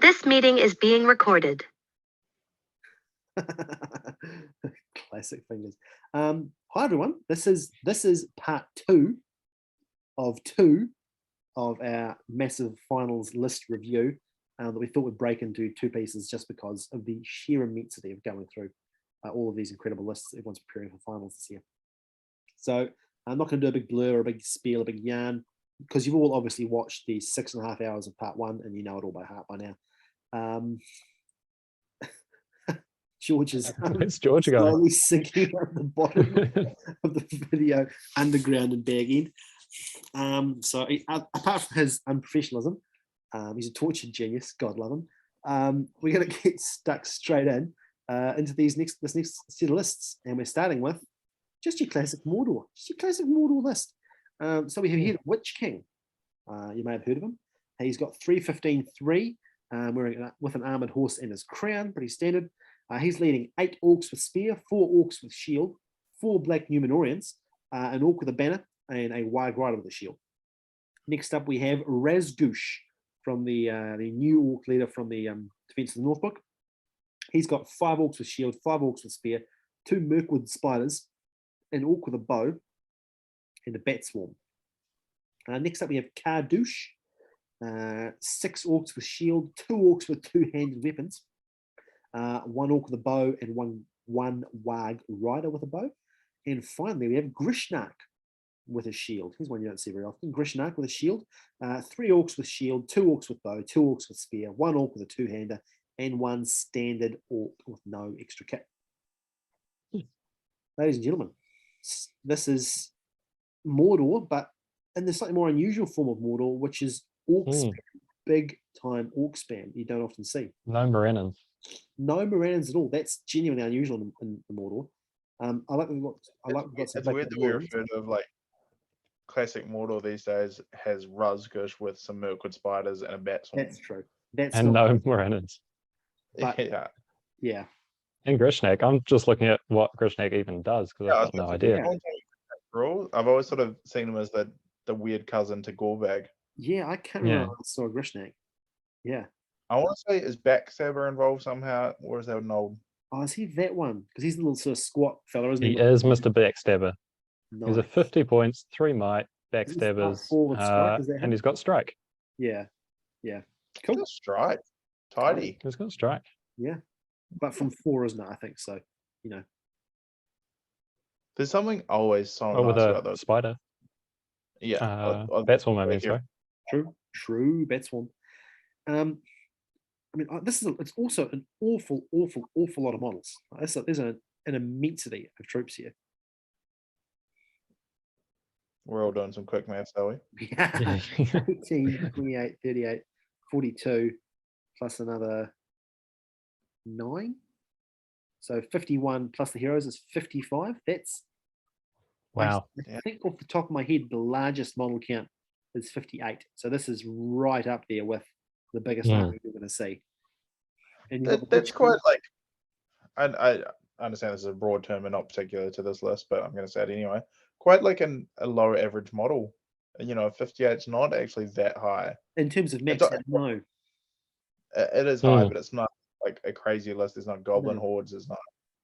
This meeting is being recorded. Classic fingers. Hi everyone. This is part two of our massive finals list review that we thought would break into two pieces just because of the sheer immensity of going through all of these incredible lists. Everyone's preparing for finals this year. So I'm not going to do a big blur or a big spiel, a big yarn, because you've all obviously watched the 6.5 hours of part one and you know it all by heart by now. George is slowly sinking at the bottom of the video, underground and bag end. So apart from his unprofessionalism, he's a tortured genius, God love him. We're going to get stuck straight into this next set of lists, and we're starting with just your classic Mordor, list. So we have here Witch King. You may have heard of him. He's got 315-3, wearing with an armored horse and his crown, pretty standard. He's leading 8 orcs with spear, 4 orcs with shield, 4 black Numenorians, an orc with a banner, and a wide rider with a shield. Next up, we have Razgush from the new orc leader from the Defense of the North book. He's got 5 orcs with shield, 5 orcs with spear, 2 Mirkwood spiders, an orc with a bow, and a bat swarm. Next up, we have Kardouche, 6 orcs with shield, 2 orcs with 2-handed weapons, 1 orc with a bow, and one Warg rider with a bow. And finally, we have Grishnak with a shield. Here's one you don't see very often. Grishnak with a shield, 3 orcs with shield, 2 orcs with bow, 2 orcs with spear, 1 orc with a 2-hander, and 1 standard orc with no extra kit. Ladies and gentlemen, this is Mordor, but in the slightly more unusual form of Mordor, which is orc spam, big time orc spam you don't often see. No Morannons. No Morannons at all. That's genuinely unusual in Mordor. I like it's weird that we refer to like classic Mordor these days has Razgush with some Mirkwood spiders and a bat swarm. That's true. That's and no Morannons. Yeah. And Grishnak. I'm just looking at what Grishnak even does because I've got no idea. I've always sort of seen him as the weird cousin to Gorbag. Yeah, I can't remember I saw Grishnak. Yeah. I want to say, is Backstabber involved somehow, or is that an old? Oh, is he that one? Because he's a little sort of squat fella, isn't he? He is Mr. Backstabber. Nice. He's a 50 points, 3 might, backstabbers, and he's got strike. Yeah. Cool. Strike. Tidy. He's got strike. Yeah. But from 4, isn't it? I think so. You know. There's something always so nice with about a those. spider. Yeah. Bat swarm, I mean, sorry. True. Bat swarm. I mean, it's also an awful lot of models. There's an immensity of troops here. We're all doing some quick maths, are we? Yeah. 18, 28, 38, 42, plus another 9. So 51 plus the heroes is 55. That's wow. I think off the top of my head, the largest model count is 58. So this is right up there with the biggest army we're going to see. And that's quite like, I understand this is a broad term and not particular to this list, but I'm going to say it anyway. Quite like a low average model. 58 is not actually that high. In terms of max, no. It is high, but it's not like a crazy list. There's not goblin hordes. There's not.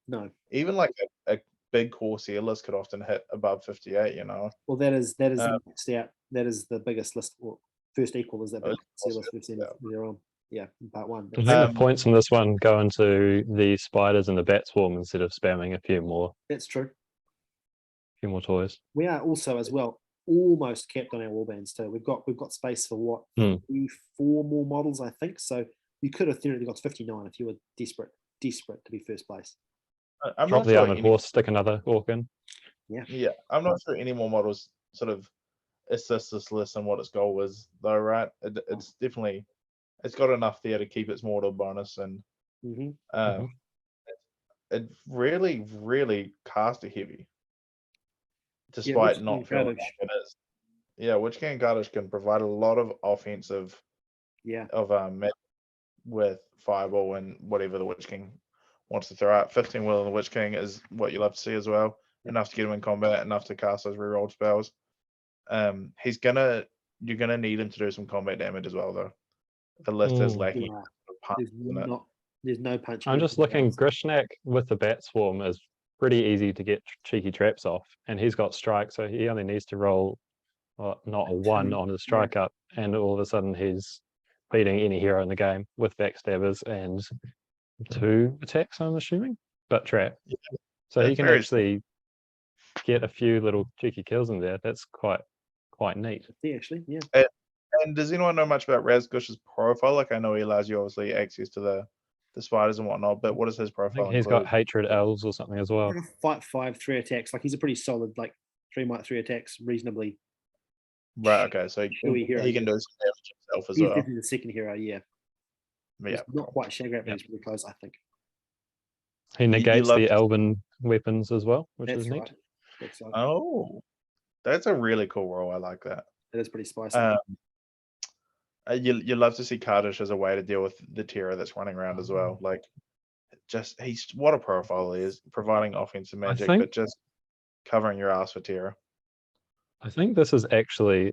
No. Even like a big Corsair list could often hit above 58. Well, that is maxed out. That is the biggest list. Or first equal is that big Corsair list we've seen earlier on. Yeah, in part 1. I think the points in this one go into the spiders and the bat swarm instead of spamming a few more. That's true. A few more toys. We are also as well almost capped on our warbands too. We've got space for what 3-4 more models, I think. So you could have theoretically got 59 if you were desperate to be first place. Drop the armored horse, stick another orc in. Yeah. I'm not sure any more models sort of assist this list and what its goal is, though, right? It's definitely, it's got enough there to keep its mortal bonus, and it really caster heavy, despite not feeling like it is. Yeah, Witch King and Kardouche can provide a lot of offensive with Fireball and whatever the Witch King wants to throw out. 15 will in the Witch King is what you love to see as well. Enough to get him in combat, enough to cast those rerolled spells. You're gonna need him to do some combat damage as well, though. The list is lacking punch, isn't it? There's no punch. I'm just looking. Grishnak with the Bat Swarm is pretty easy to get cheeky traps off, and he's got strike, so he only needs to roll not a 1 on his strike up, and all of a sudden he's beating any hero in the game with backstabbers and 2 attacks, I'm assuming, but trap. Yeah, so he that's can very actually get a few little cheeky kills in there. That's quite neat. Yeah, actually, yeah. And does anyone know much about Razgush's profile? Like, I know he allows you obviously access to the spiders and whatnot, but what is his I profile think he's include? got hatred elves or something as well. Like a fight 5, 3 attacks. Like he's a pretty solid, like 3 might 3 attacks, reasonably. Right. Okay. So Showy hero, he can do some damage himself as He's well. definitely the second hero, yeah. Yeah. He's not quite Shagrat, but Yeah. he's pretty close, I think. He you negates love the to- elven weapons as well, which That's is neat. right. That's right. Oh, that's a really cool role. I like that. That is pretty spicy. You love to see Kardish as a way to deal with the terror that's running around as well. Like, just he's what a profile he is, providing offensive magic, think- but just covering your ass for terror. I think this is actually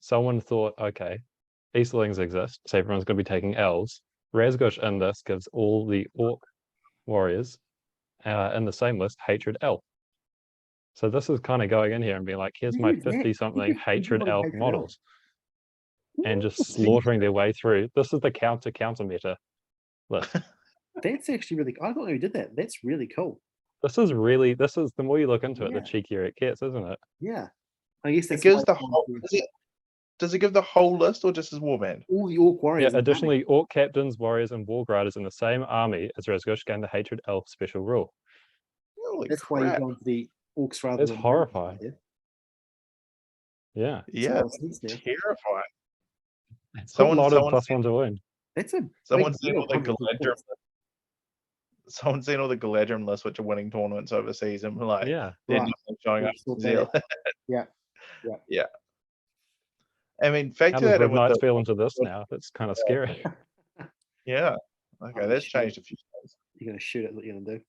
someone thought, okay, Easterlings exist, so everyone's going to be taking elves. Razgush in this gives all the orc warriors in the same list hatred elf. So this is kind of going in here and being like, here's my Dude, that- 50-something you could hatred literally elf hatred models, and just Ooh, slaughtering their way through. This is the counter meta list. That's actually really. I don't know who did that. That's really cool. This is the more you look into it, Yeah. the cheekier it gets, isn't it? Yeah, I guess It that's gives why the it's whole. gone Does it give the whole list or just his warband? through all the orc Yeah, warriors. in the army. additionally, orc captains, warriors, and war riders in the same army as Razgush gain the hatred elf special rule. Holy That's why you're crap! going to the orcs rather That's than horrifying. Yeah, Yeah, Yeah, makes sense now. terrifying. it's Someone- a lot someone of +1 to wound. That's a Someone's big seen all the deal, 100 Galadrim. points. Someone's seen all the Galadrim lists, which are winning tournaments overseas, and we're like, Yeah, they're Right. definitely showing Yeah, up in sort New that Zealand. Yeah. I mean, how factor does that in Red with Knights the feel into this now? That's kind of scary. yeah. Okay, Oh, that's shit. changed a few things. You're going to shoot it. What you're going to do?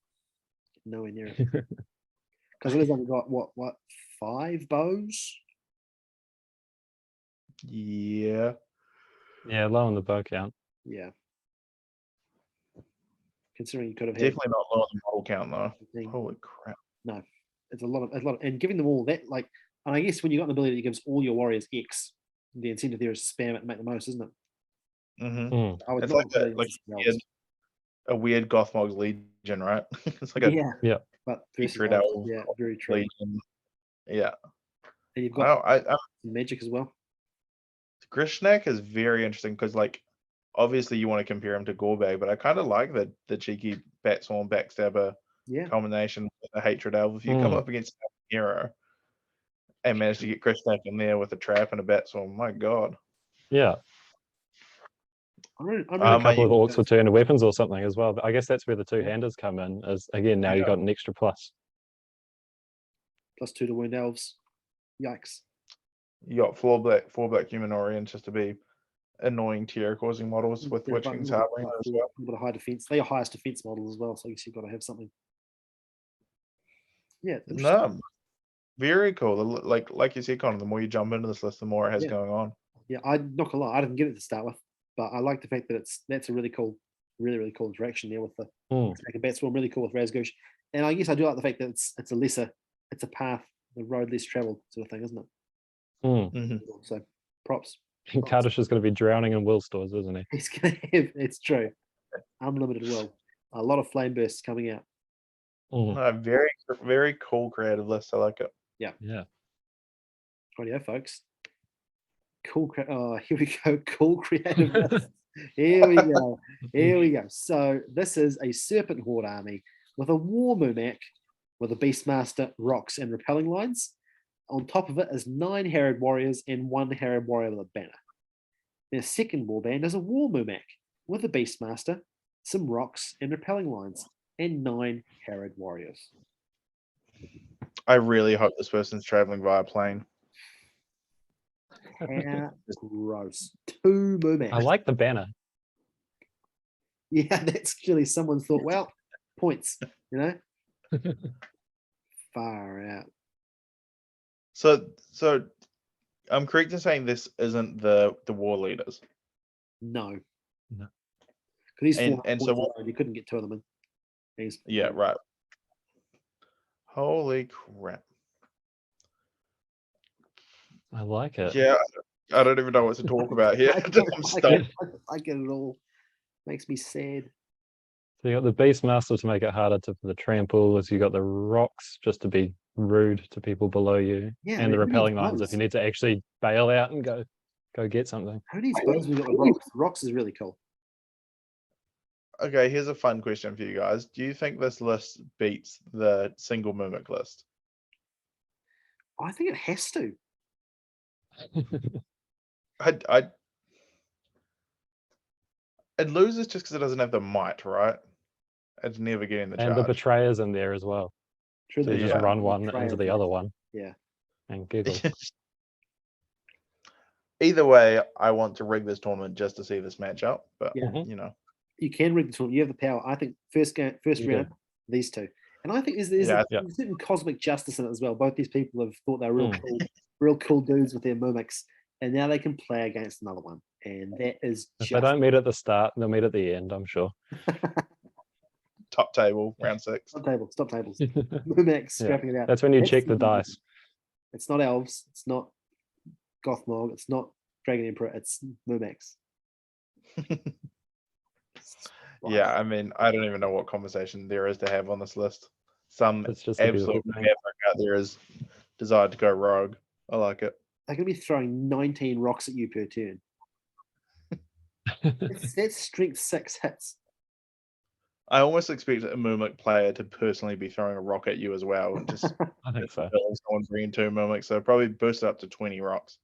Nowhere near it. Because it has only got what 5 bows. Yeah. Yeah, low on the bow count. Yeah. Considering you could have had Definitely not low on the model count though. thing. Holy crap. It's a lot, and giving them all that, like, and I guess when you got an ability that gives all your warriors X, the incentive there is to spam it and make the most, isn't it? Mm-hmm. Mm. I would It's not like really use weird, a weird Gothmog's Legion, right? It's like a yeah, but versus secret elves, elf yeah, very true. Legion. Yeah. And you've got Wow, magic as well. Grishnak is very interesting because, like, obviously you want to compare him to Gorbag, but I kind of like the cheeky Batsworn backstabber Yeah, combination with the hatred elf. If you come up against a hero and manage to get Grishnak in there with a trap and a Batsworn, my god. Yeah, I'm a Um, couple of you- orcs with 200 weapons or something as well. But I guess that's where the two-handers come in. Is again now you've got an extra plus. +2 to wound elves. Yikes! You got four black human Orients just to be annoying tier causing models with Yeah, Witch but King's a little Harboring bit- as a well. little bit of high defense. They're your highest defense models as well, so I guess you've got to have something. Yeah, interesting. No, very cool. Like you said, Connor, the more you jump into this list, the more it has Yeah. going on. Yeah, I'm not gonna lie, I didn't get it to start with, but I like the fact that that's a really cool, really cool interaction there with the Mm. Snake and Batswarm, really cool with Razgush. And I guess I do like the fact that it's a path, the road less traveled sort of thing, isn't it? Mm. Mhm. So props. And Kardish is going to be drowning in will stores, isn't he? He's gonna have, it's true, unlimited will. A lot of flame bursts coming out. Mm. No, very cool creative list. I like it. Yeah. Rightio, folks. Cool. Here we go. Cool creative list. Here we go. Here we go. So this is a Serpent Horde army with a War Mumak with a Beastmaster, rocks, and repelling lines. On top of it is 9 Harrowed warriors and 1 Harrowed warrior with a banner. Their second warband is a War Mumak with a Beastmaster, some rocks and repelling lines, and 9 Harrowed warriors. I really hope this person's traveling via plane. How gross. 2 Mumaks. I like the banner. Yeah, that's clearly someone thought, well, points, you know? Far out. So I'm correct in saying this isn't the war leaders. No. No. Because he's 4 And so what? you couldn't get 2 of them in. He's, Yeah, right. Holy crap. I like it. Yeah, I don't even know what to talk about here. I I'm don't like stumped. it. I get it all. Makes me sad. So you got the Beastmaster to make it harder for the tramples. You got the rocks just to be rude to people below you, Yeah, and the who needs repelling lines if bows? you need to actually bail out and go get something. Who needs bows? We got the rocks. The rocks is really cool. Okay, here's a fun question for you guys. Do you think this list beats the single mimic list? I think it has to. I it loses just because it doesn't have the might, right? It's never getting the And the charge. betrayer's in there as well. True, So you just Yeah. run one into the other one Yeah. and giggle. Either way, I want to rig this tournament just to see this matchup. But Yeah. you know, You can rig the tournament. You have the power. I think first You round, do. these 2. And I think there's Yeah, a certain cosmic justice in it as well. Both these people have thought they're real cool dudes with their mimics, and now they can play against another one. And that is If just they don't meet at the start, they'll meet at the end, I'm sure. top table, round 6. stop tables. Mimics, Yeah, scrapping it out. That's when you That's check the dice. It's not elves. It's not Gothmog. It's not Dragon Emperor. It's Mimics. Yeah, I mean, I don't even know what conversation there is to have on this list. Some It's just a beautiful absolute thing. maverick out there is desired to go rogue. I like it. They're going to be throwing 19 rocks at you per turn. That's strength 6 hits. I almost expect a mimic player to personally be throwing a rock at you as well, and just I think so. someone bringing 2 mimics, so probably boost it up to 20 rocks.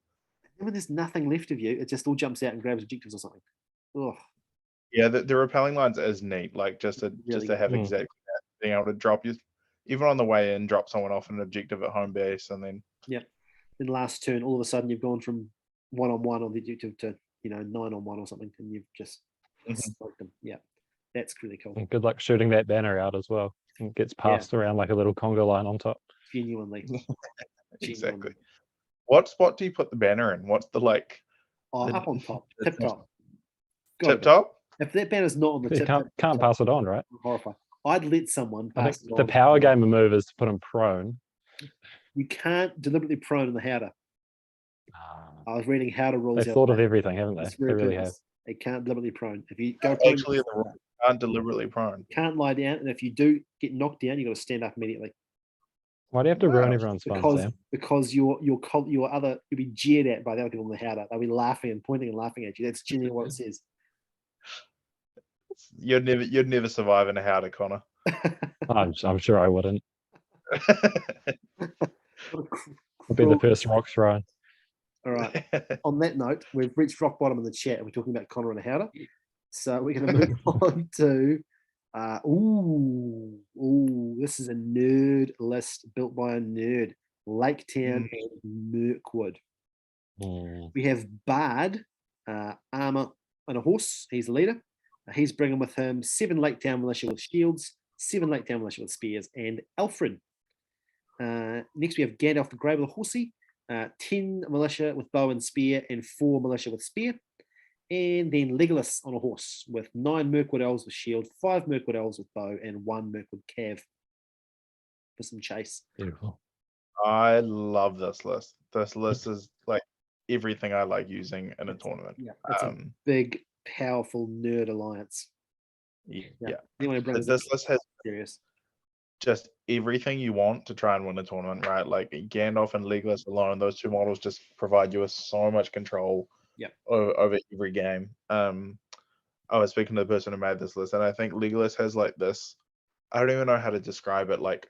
And when there's nothing left of you, it just all jumps out and grabs objectives or something. Oh, Yeah, the repelling lines is neat, like just to have Mm. exactly that, being able to drop you, even on the way in, drop someone off an objective at home base, and then then last turn, all of a sudden you've gone from 1-on-1 on the objective to 9-on-1 or something, and you've just smoked them. Yeah, that's really cool. And good luck shooting that banner out as well. It gets passed around like a little conga line on top. Genuinely. exactly. What spot do you put the banner in? What's the like? Oh, up on top, tip top. Tip top? If that banner's not on the You tip, can't pass it on, right? I'm horrified. I'd let someone I pass think it the on. power gamer move is to put him prone. You can't deliberately prone in the Howder. I was reading Howder rules. They've thought of everything, haven't they? It's They very really have. purpose. They can't deliberately prone. If you go prone, Actually, the rule can't deliberately prone. you can't lie down, and if you do get knocked down, you got to stand up immediately. Why do you have to ruin Wow. everyone's fun, Sam? Because you'll be jeered at by the other people in the Howder. They'll be laughing and pointing and laughing at you. That's genuinely what it says. You'd never survive in a Howder, Connor. I'm sure I wouldn't. What a I'd be the cruel- first rock thrown. All right. On that note, we've reached rock bottom in the chat, and we're talking about Connor and a Howder. So we're going to move on to this is a nerd list built by a nerd. Laketown and Mirkwood. We have Bard, armor and a horse. He's the leader. He's bringing with him 7 Laketown militia with shields, 7 Laketown militia with spears, and Alfred. Next, we have Gandalf the Grey with a horsey, 10 militia with bow and spear, and 4 militia with spear. And then Legolas on a horse with 9 Mirkwood elves with shield, 5 Mirkwood elves with bow, and 1 Mirkwood cav for some chase. Beautiful. I love this list. This list is like everything I like using in a tournament. Yeah, it's a big, powerful nerd alliance. Yeah. This list has serious. just everything you want to try and win a tournament, right? Like Gandalf and Legolas alone, those 2 models just provide you with so much control over every game. I was speaking to the person who made this list, and I think Legolas has like this, I don't even know how to describe it. Like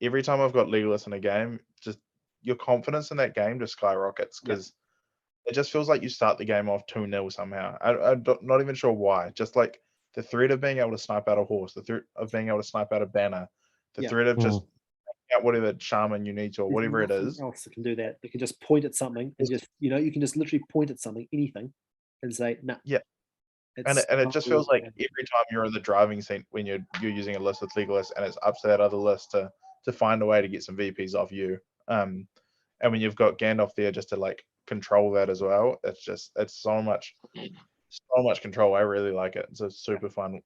every time I've got Legolas in a game, just your confidence in that game just skyrockets because it just feels like you start the game off 2-0 somehow. I'm not even sure why. Just like the threat of being able to snipe out a horse, the threat of being able to snipe out a banner, the threat of just out whatever shaman you need to, or whatever it is. Else that can do that. You can just point at something and just, you can just literally point at something, anything, and say, nah. Yeah. And it just feels like every time you're in the driving seat when you're using a list with Legolas, and it's up to that other list to find a way to get some VPs off you. And when you've got Gandalf there just to like control that as well, it's so much so much control. I really like it. It's a super fun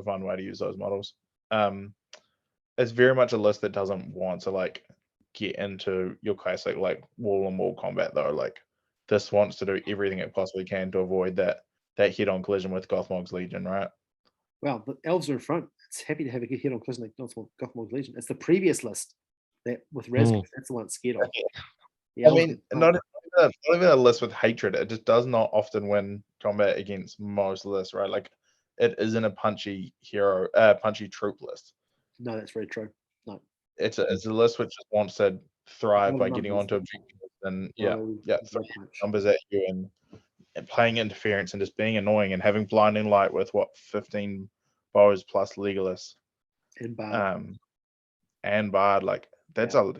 way to use those models. It's very much a list that doesn't want to like get into your classic like wall-on-wall combat though. Like this wants to do everything it possibly can to avoid that head-on collision with Gothmog's Legion, right? Well, the elves are in front. It's happy to have a good hit on collision like Gothmog's Legion. It's the previous list that with Rescue, that's the one it's scared of. The I elves mean, are in front. not even a list with hatred. It just does not often win combat against most lists, right? Like it isn't a punchy punchy troop list. No, that's very true. No, It's a list which just wants to thrive Low by getting numbers. onto objectives and Low throwing punch. numbers at you and playing interference and just being annoying and having blinding light with 15 bows plus Legolas And bad. And Bard. Like that's a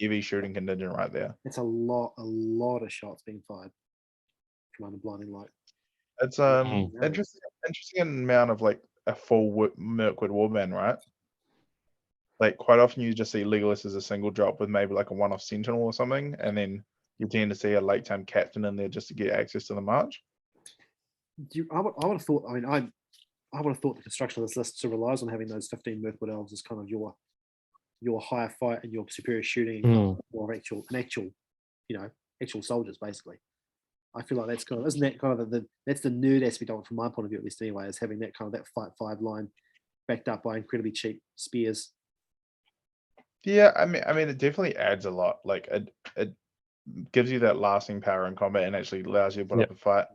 heavy shooting contingent right there. It's a lot of shots being fired from under blinding light. It's interesting amount of like a full Mirkwood Warband, right? Like quite often you just see Legolas as a single drop with maybe like a one-off Sentinel or something, and then you tend to see a Laketown captain in there just to get access to the march. I would have thought. I mean, I would have thought the construction of this list sort of relies on having those 15 Mirkwood elves as kind of your higher fight and your superior shooting, and more actual, actual soldiers basically. I feel like that's kind of, isn't that kind of that's the nerd aspect of it from my point of view at least anyway, is having that kind of that fight 5 line backed up by incredibly cheap spears. Yeah, I mean, it definitely adds a lot. Like it gives you that lasting power in combat and actually allows you to put up a fight.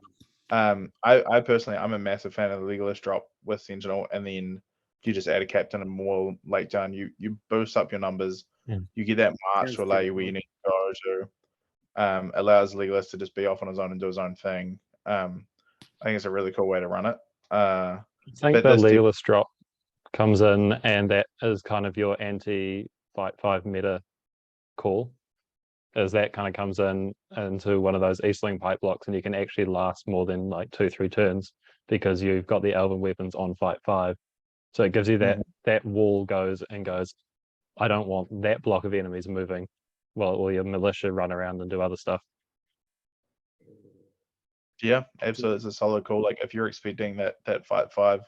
I personally, I'm a massive fan of the Legolas drop with Sentinel, and then you just add a captain and more Laketown. You boost up your numbers. You get that march to allow you where you need to go to. Allows Legolas to just be off on his own and do his own thing. I think it's a really cool way to run it. I think the Legolas drop comes in, and that is kind of your anti-fight 5 meta call. As that kind of comes into one of those Eastling pipe blocks, and you can actually last more than like 2-3 turns because you've got the elven weapons on fight 5. So it gives you that wall goes. I don't want that block of enemies moving while all your militia run around and do other stuff. Yeah, absolutely. It's a solid call. Like if you're expecting that fight 5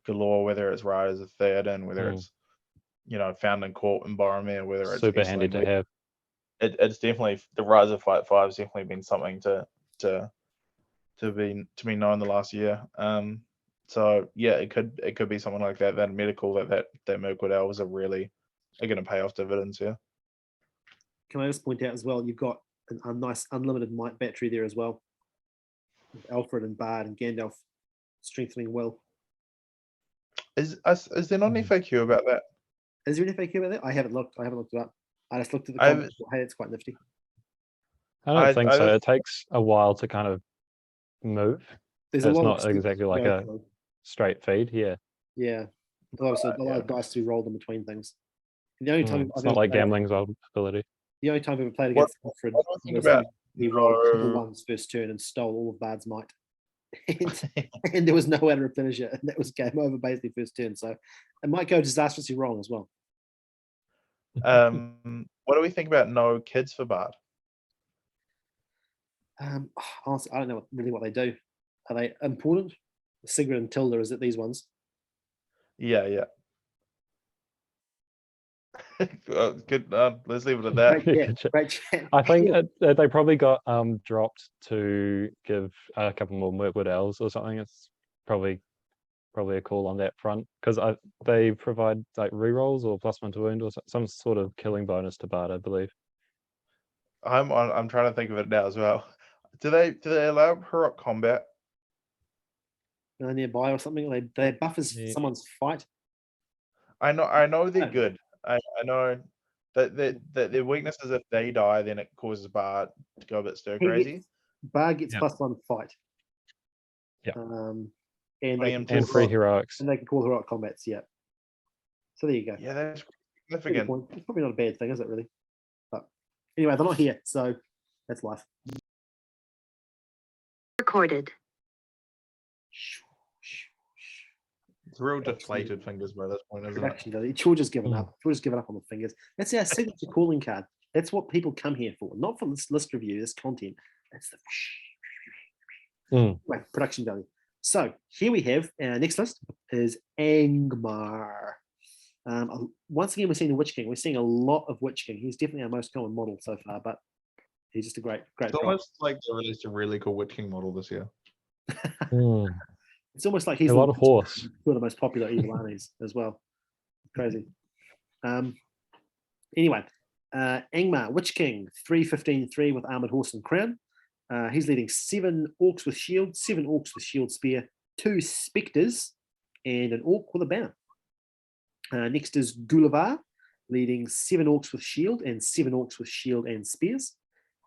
galore, whether it's Riders of Theoden, whether it's Found in Court and Boromir, whether it's super handy to have. It's definitely the rise of fight 5 has definitely been something to be known the last year. So yeah, it could be something like that medical that Mirkwood elves are going to pay off dividends here. Can I just point out as well, you've got a nice unlimited might battery there as well, with Alfred and Bard and Gandalf strengthening will. Is there not an FAQ about that? Is there an FAQ about that? I haven't looked it up. I just looked at the comments. Hey, it's quite nifty. I don't think so. It takes a while to kind of move. It's not exactly like a straight feed. Yeah. A lot of dice to be rolled in between things. And the only time it's not like Gambling's ability. The only time I've ever played against Alfred was he rolled triple ones first turn and stole all of Bard's might. and there was no way to replenish it, and that was game over basically first turn. So it might go disastrously wrong as well. What do we think about no kids for Bard? Honestly, I don't know really what they do. Are they important? Sigrid and Tilda, is it these ones? Yeah. Good. Let's leave it at that. Great chat. I think they probably got dropped to give a couple more Mirkwood elves or something. It's probably a call on that front, because they provide like rerolls or +1 to wound or some sort of killing bonus to Bard, I believe. I'm trying to think of it now as well. Do they allow heroic combat? Are they nearby or something? They buffers someone's fight. I know they're good. I know that their weakness is if they die, then it causes Bard to go a bit stir crazy. Bard gets +1 fight. Yeah. And free heroics. And they can call heroic combats, yeah. So there you go. Yeah, that's significant. It's probably not a bad thing, is it really? But anyway, they're not here, so that's life. Recorded. It's real deflated fingers by this point, isn't it? George has given up. George has given up on the fingers. That's our signature calling card. That's what people come here for, not for this list review, this content. That's the production value. So here we have our next list is Angmar. Once again, we're seeing the Witch King. We're seeing a lot of Witch King. He's definitely our most common model so far, but he's just a great It's prop. almost like they released a really cool Witch King model this year. It's almost like he's a lot of horse. Two of the most popular evil armies as well. Crazy. Anyway, Angmar, Witch King, 3/15/3 with armored horse and crown. He's leading 7 orcs with shield, 7 orcs with shield spear, 2 specters, and an orc with a banner. Next is Gullivar, leading 7 orcs with shield and 7 orcs with shield and spears.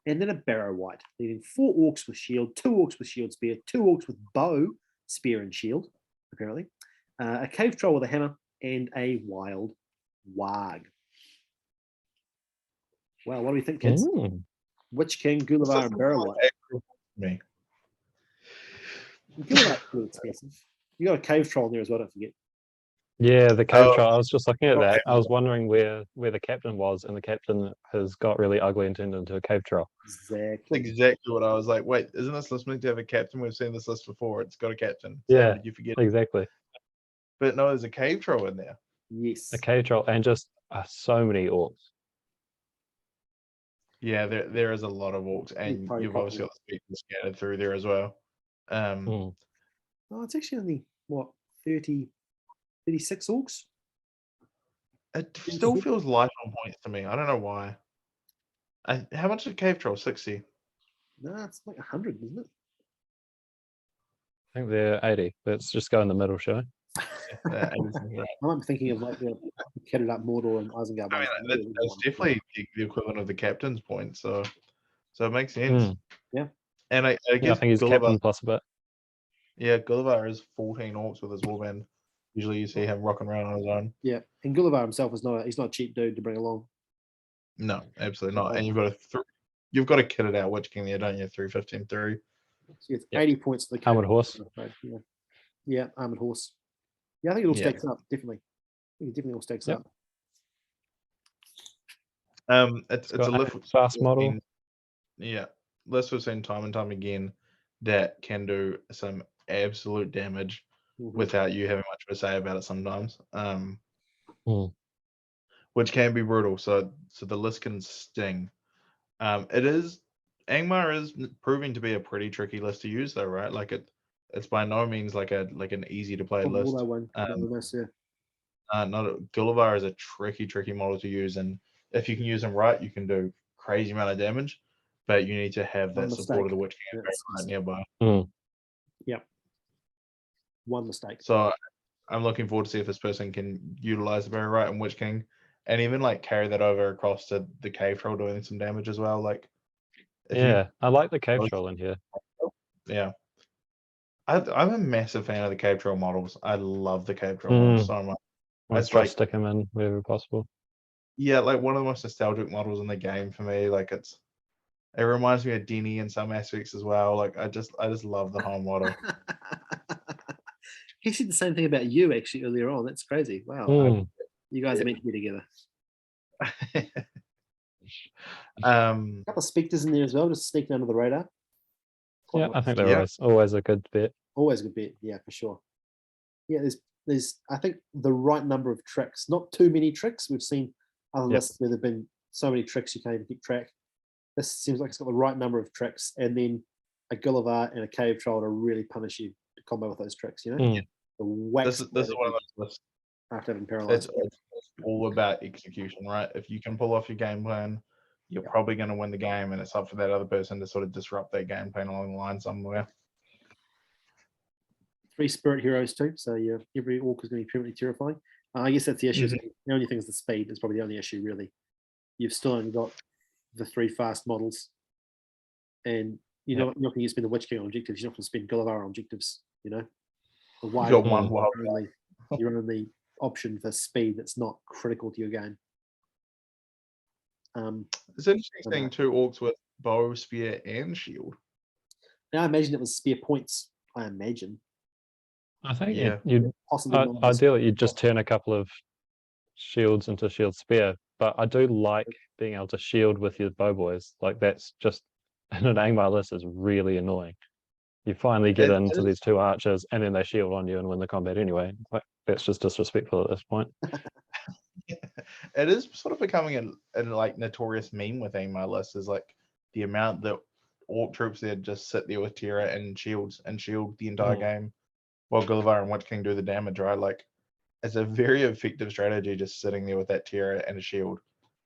And then a Barrow White, leading 4 orcs with shield, 2 orcs with shield spear, 2 orcs with bow, spear, and shield, apparently. A cave troll with a hammer, and a wild warg. Wow, what do we think, kids? Witch King, Gullivar, and Barrow White. Me. Gullivar's really expensive. You got a cave troll in there as well, don't forget. Yeah, the cave troll. I was just looking at that. I was wondering where the captain was, and the captain has got really ugly and turned into a cave troll. Exactly what I was like. Wait, isn't this list meant to have a captain? We've seen this list before. It's got a captain. So Yeah, did you forget? Exactly. But no, there's a cave troll in there. Yes. A cave troll, and just so many orcs. Yeah, there is a lot of orcs, and you've obviously got the speakers scattered through there as well. Oh, it's actually only what 36 orcs. It still feels light on points to me. I don't know why. How much is a cave troll? 60. No, it's like 100, isn't it? I think they're 80. Let's just go in the middle, shall we? I'm thinking of like the kitted up Mordor and Isengard. I mean, that's definitely the equivalent of the captain's point, so it makes sense. Yeah. And I guess I think he's Gullivar, captain plus a bit. Yeah, Gullivar is 14 orcs with his warband. Usually you see him rocking around on his own. Yeah, and Gullivar himself is he's not a cheap dude to bring along. No, absolutely not. And you've got to kit it out Witch King there, don't you? 3/15/3. So it's 80 points to the armored horse. Yeah, armored horse. Yeah, I think it all stacks up, definitely. I think it definitely all stacks up. It's a lift fast model. Yeah. List we've seen time and time again that can do some absolute damage without you having much of a say about it sometimes. Which can be brutal. So the list can sting. Angmar is proving to be a pretty tricky list to use though, right? Like it's by no means like an easy to play list. Gullivar is a tricky model to use, and if you can use him right, you can do crazy amount of damage, but you need to have that support of the Witch King right nearby. Yeah. One mistake. So I'm looking forward to see if this person can utilize the Barrow Right and Witch King, and even like carry that over across to the cave troll doing some damage as well. Like, I like the cave troll in here. Yeah. I'm a massive fan of the cave troll models. I love the cave troll models so much. Let's try to stick him in wherever possible. Yeah, like one of the most nostalgic models in the game for me. Like it reminds me of Denny in some aspects as well. Like I just love the whole model. He said the same thing about you actually earlier on. That's crazy. Wow. You guys are meant to be together. A couple of specters in there as well, just sneaking under the radar. I think they're always a good bet. Always a good bet, yeah, for sure. Yeah, there's I think the right number of tricks, not too many tricks. We've seen other lists where there've been so many tricks you can't even keep track. This seems like it's got the right number of tricks, and then a Gullivar and a cave troll to really punish you to combo with those tricks, you know? The wax this is one of those lists. After having paralyzed. It's all about execution, right? If you can pull off your game plan, you're probably going to win the game, and it's up for that other person to sort of disrupt that game plan along the line somewhere. 3 spirit heroes too, so every orc is going to be permanently terrifying. I guess that's the issue. The only thing is the speed is probably the only issue, really. You've still only got the 3 fast models, and you're not going to spend the Witch King on objectives. You're not going to spend Gullivar on objectives. You know, the your only option for speed that's not critical to your game. It's interesting seeing 2 orcs with bow, spear, and shield. Now I imagine it was spear points. I imagine. I think you'd ideally you'd just turn a couple of shields into shield spear, but I do like being able to shield with your bow boys. Like that's just in an Angmar list is really annoying. You finally get It into is- these 2 archers, and then they shield on you and win the combat anyway. Like, that's just disrespectful at this point. It is sort of becoming a like notorious meme with Angmar lists is like the amount that orc troops there just sit there with Terra and shield the entire game while Gullivar and Witch King do the damage, right? Like it's a very effective strategy just sitting there with that Terra and a shield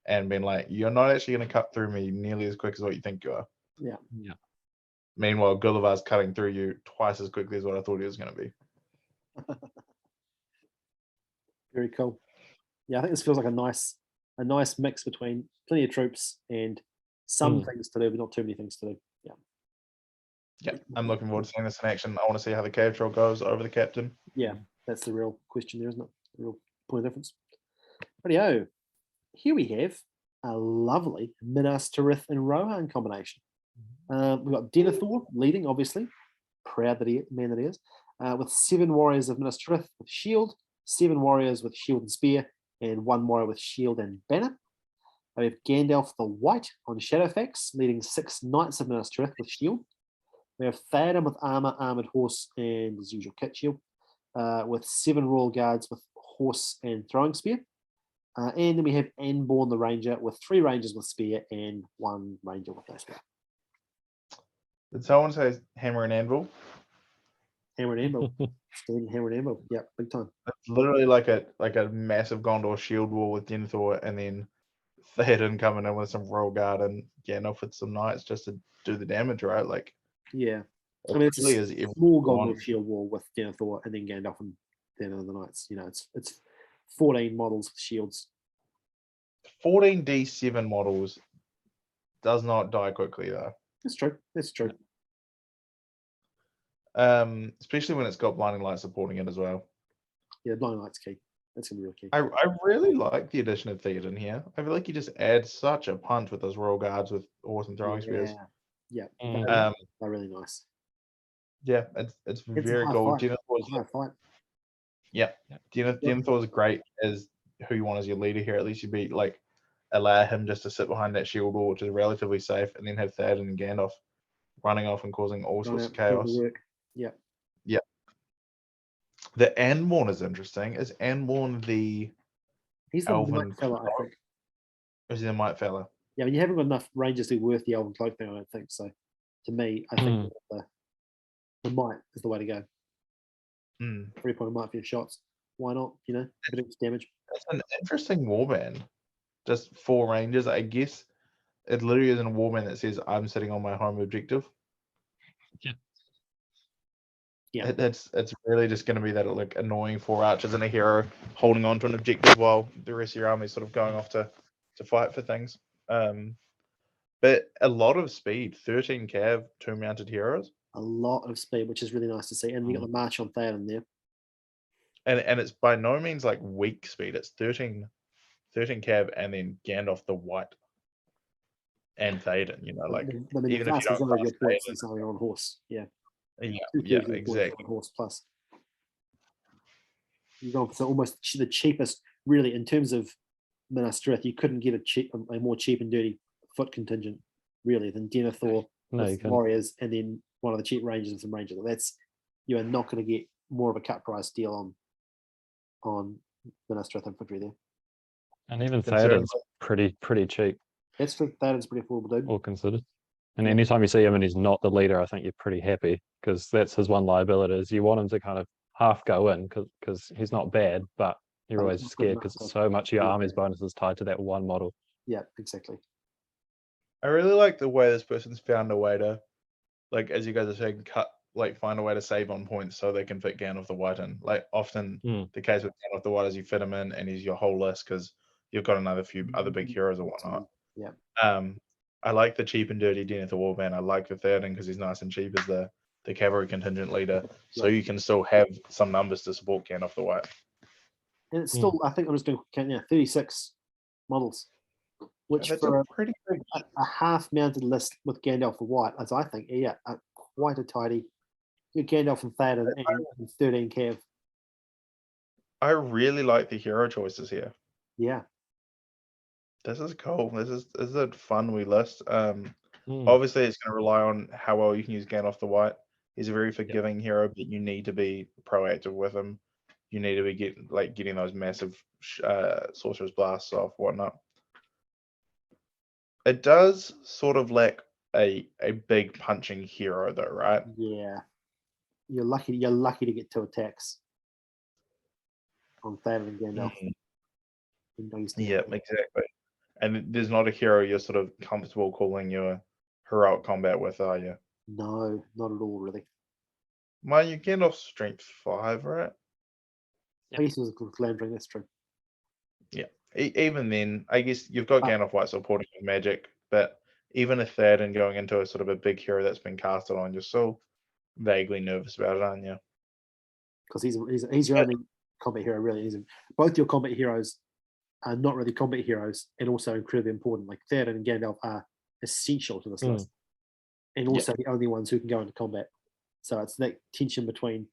and being like, you're not actually going to cut through me nearly as quick as what you think you are. Yeah. Meanwhile, Gullivar's cutting through you twice as quickly as what I thought he was going to be. Very cool. Yeah, I think this feels like a nice mix between plenty of troops and some things to do, but not too many things to do. Yeah, I'm looking forward to seeing this in action. I want to see how the cave troll goes over the captain. Yeah, that's the real question there, isn't it? The real point of difference. Rightio. Here we have a lovely Minas Tirith and Rohan combination. We've got Denethor leading, obviously. Proud that he is. With 7 warriors of Minas Tirith with shield, 7 warriors with shield and spear, and 1 warrior with shield and banner. We have Gandalf the White on Shadowfax, leading 6 knights of Minas Tirith with shield. We have Theoden with armor, armored horse, and his usual kit shield, with 7 royal guards with horse and throwing spear. And then we have Anborn the Ranger with 3 rangers with spear and 1 ranger with no spear. Did someone say hammer and anvil? Hammer and anvil. Staying hammer and anvil. Yeah, big time. It's literally like a massive Gondor shield wall with Denethor and then Theoden coming in with some royal guard and Gandalf with some knights just to do the damage, right? Like, yeah. it I mean, it's really a is everything small you want. Gondor shield wall with Denethor and then Gandalf and then other knights. You know, it's 14 models with shields. 14 D7 models does not die quickly though. That's true. That's true. Especially when it's got blinding light supporting it as well. Yeah, blind light's key. That's gonna be real key. I really like the addition of Theoden here. I feel like he just adds such a punch with those royal guards with horse and throwing spears. Yeah, Mm. they're really nice. Yeah, it's It's very a high cool. fight. Denethor's, High fight. yeah, Denethor's great as who you want as your leader here. At least you be like allow him just to sit behind that shield wall, which is relatively safe, and then have Theoden and Gandalf running off and causing all sorts of chaos. Yeah. Yeah. The Anborn is interesting. Is Anborn the He's the Elven white fella, I cloak? think. Or is he the white fella? Yeah, I mean, you haven't got enough rangers to be worth the elven cloak thing, I don't think. So to me, I think the might is the way to go. 3-point might for your shots. Why not? You know, a bit of damage. It's an interesting warband. Just 4 rangers. I guess it literally isn't a warband that says I'm sitting on my home objective. Yeah. It's really just going to be that like annoying 4 archers and a hero holding on to an objective while the rest of your army is sort of going off to fight for things. But a lot of speed, 13 cav, 2 mounted heroes. A lot of speed, which is really nice to see. And you got the march on Theoden there. And it's by no means like weak speed. It's 13 cav and then Gandalf the White and Theoden, you know, like I mean, even the if you vast don't majority of your cast points is on horse. Yeah. Yeah, exactly. On horse plus. You're going for almost the cheapest, really, in terms of Minas Tirith. You couldn't get a more cheap and dirty foot contingent, really, than Denethor with warriors and then one of the cheap rangers and some rangers. You are not going to get more of a cut price deal on Minas Tirith infantry there. And even Theoden's pretty cheap. That's true. Theoden's pretty affordable, dude. All considered. And anytime you see him and he's not the leader, I think you're pretty happy because that's his one liability is you want him to kind of half go in because he's not bad, but you're always scared because so much of your army's bonus is tied to that one model. Yeah, exactly. I really like the way this person's found a way to, like, as you guys are saying, find a way to save on points so they can fit Gandalf the White in. Like, often the case with Gandalf the White is you fit him in and he's your whole list because you've got another few other big heroes or whatnot. Yeah. I like the cheap and dirty Denethor warband. I like the Theoden because he's nice and cheap as the cavalry contingent leader. So you can still have some numbers to support Gandalf the White. And it's still, I think I'm just doing 36 models, which That's for a pretty big. a half-mounted list with Gandalf the White, as I think, quite a tidy. Your Gandalf and Theoden and 13 cav. I really like the hero choices here. Yeah. This is cool. This is a fun wee list. Obviously, it's going to rely on how well you can use Gandalf the White. He's a very forgiving hero, but you need to be proactive with him. You need to be getting those massive sorcerer's blasts off, whatnot. It does sort of lack a big punching hero, though, right? Yeah, you're lucky. You're lucky to get 2 attacks on Theoden and Gandalf. Yeah, exactly. And there's not a hero you're sort of comfortable calling your heroic combat with, are you? No, not at all, really. Well, you get off strength 5, right? I guess it was a good Flandering, that's true. Yeah. Even then, I guess you've got Gandalf White supporting with magic, but even if that and going into a sort of a big hero that's been casted on, you're still vaguely nervous about it, aren't you? Because he's your only combat hero, really. Both your combat heroes are not really combat heroes and also incredibly important. Like Theoden and Gandalf are essential to this list. And also the only ones who can go into combat. So it's that tension between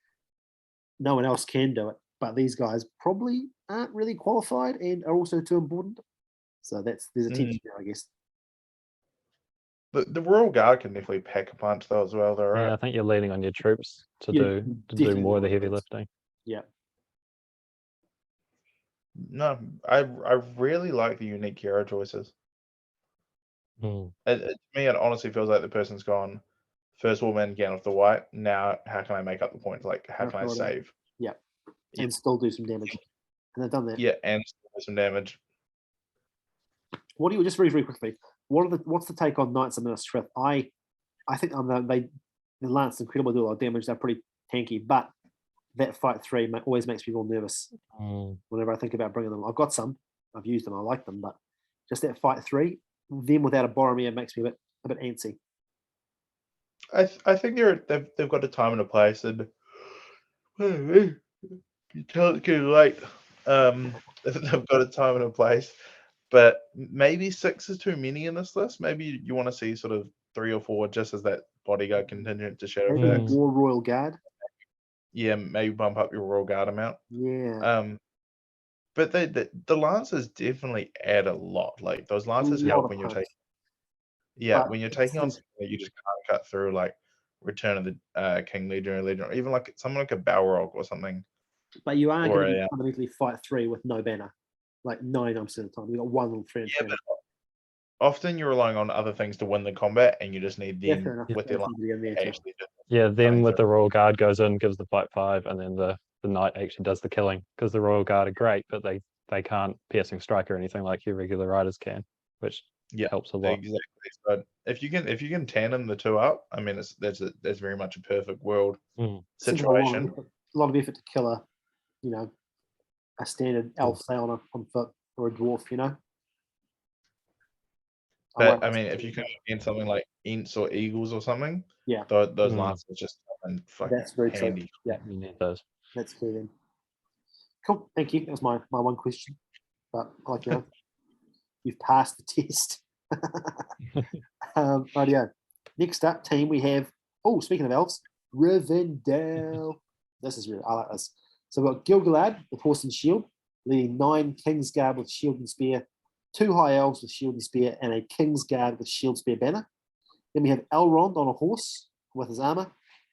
no one else can do it, but these guys probably aren't really qualified and are also too important. So there's a tension there, I guess. The Royal Guard can definitely pack a punch though as well, though, right? Yeah, I think you're leaning on your troops to do definitely more of the heavy troops. lifting. Yeah. No, I really like the unique hero choices. To me, it honestly feels like the person's gone, first woman, Gandalf the White. Now, how can I make up the points? Like, how can I save? Yeah. And still do some damage. And they've done that. Yeah, and still do some damage. What do you just very quickly? What's the take on Knights of Minas Tirith? I think they lance incredible deal of damage. They're pretty tanky, but that fight 3 always makes me more nervous whenever I think about bringing them. I've got some, I've used them, I like them, but just that fight 3, them without a Boromir makes me a bit antsy. I think they've got a time and a place, and you tell it too late. They've got a time and a place, but maybe 6 is too many in this list. Maybe you want to see sort of 3 or 4 just as that bodyguard contingent to Shadowfax. More Royal Guard. Yeah, maybe bump up your Royal Guard amount. Yeah. But the Lancers definitely add a lot. Like those Lancers help when you're taking. Yeah, when you're taking on something that you just can't cut through, like Return of the King Legionary, or even like someone like a Balrog or something. But you are going to fundamentally fight 3 with no banner, like 99% of the time. You've got one little friend. Yeah, but often you're relying on other things to win the combat, and you just need them with their actually. Yeah, then with the Royal Guard goes in, gives the fight 5, and then the Knight actually does the killing, because the Royal Guard are great, but they can't piercing strike or anything like your regular riders can, which helps a lot. Exactly. So if you can tandem the 2 up, I mean, that's very much a perfect world situation. A lot of effort to kill a standard elf, say on foot, or a dwarf, But I mean, if you can get something like Ents or Eagles or something, those Lancers just come in fucking that's very handy. True. Yeah, you need those. That's clear then. Cool, thank you. That was my one question. But I like you've passed the test. Rightio. Next up, team, we have, speaking of elves, Rivendell. This is real. I like this. So we've got Gil-galad with horse and shield, leading 9 Kingsguard with shield and spear, 2 high elves with shield and spear, and a Kingsguard with shield, spear, banner. Then we have Elrond on a horse with his armor,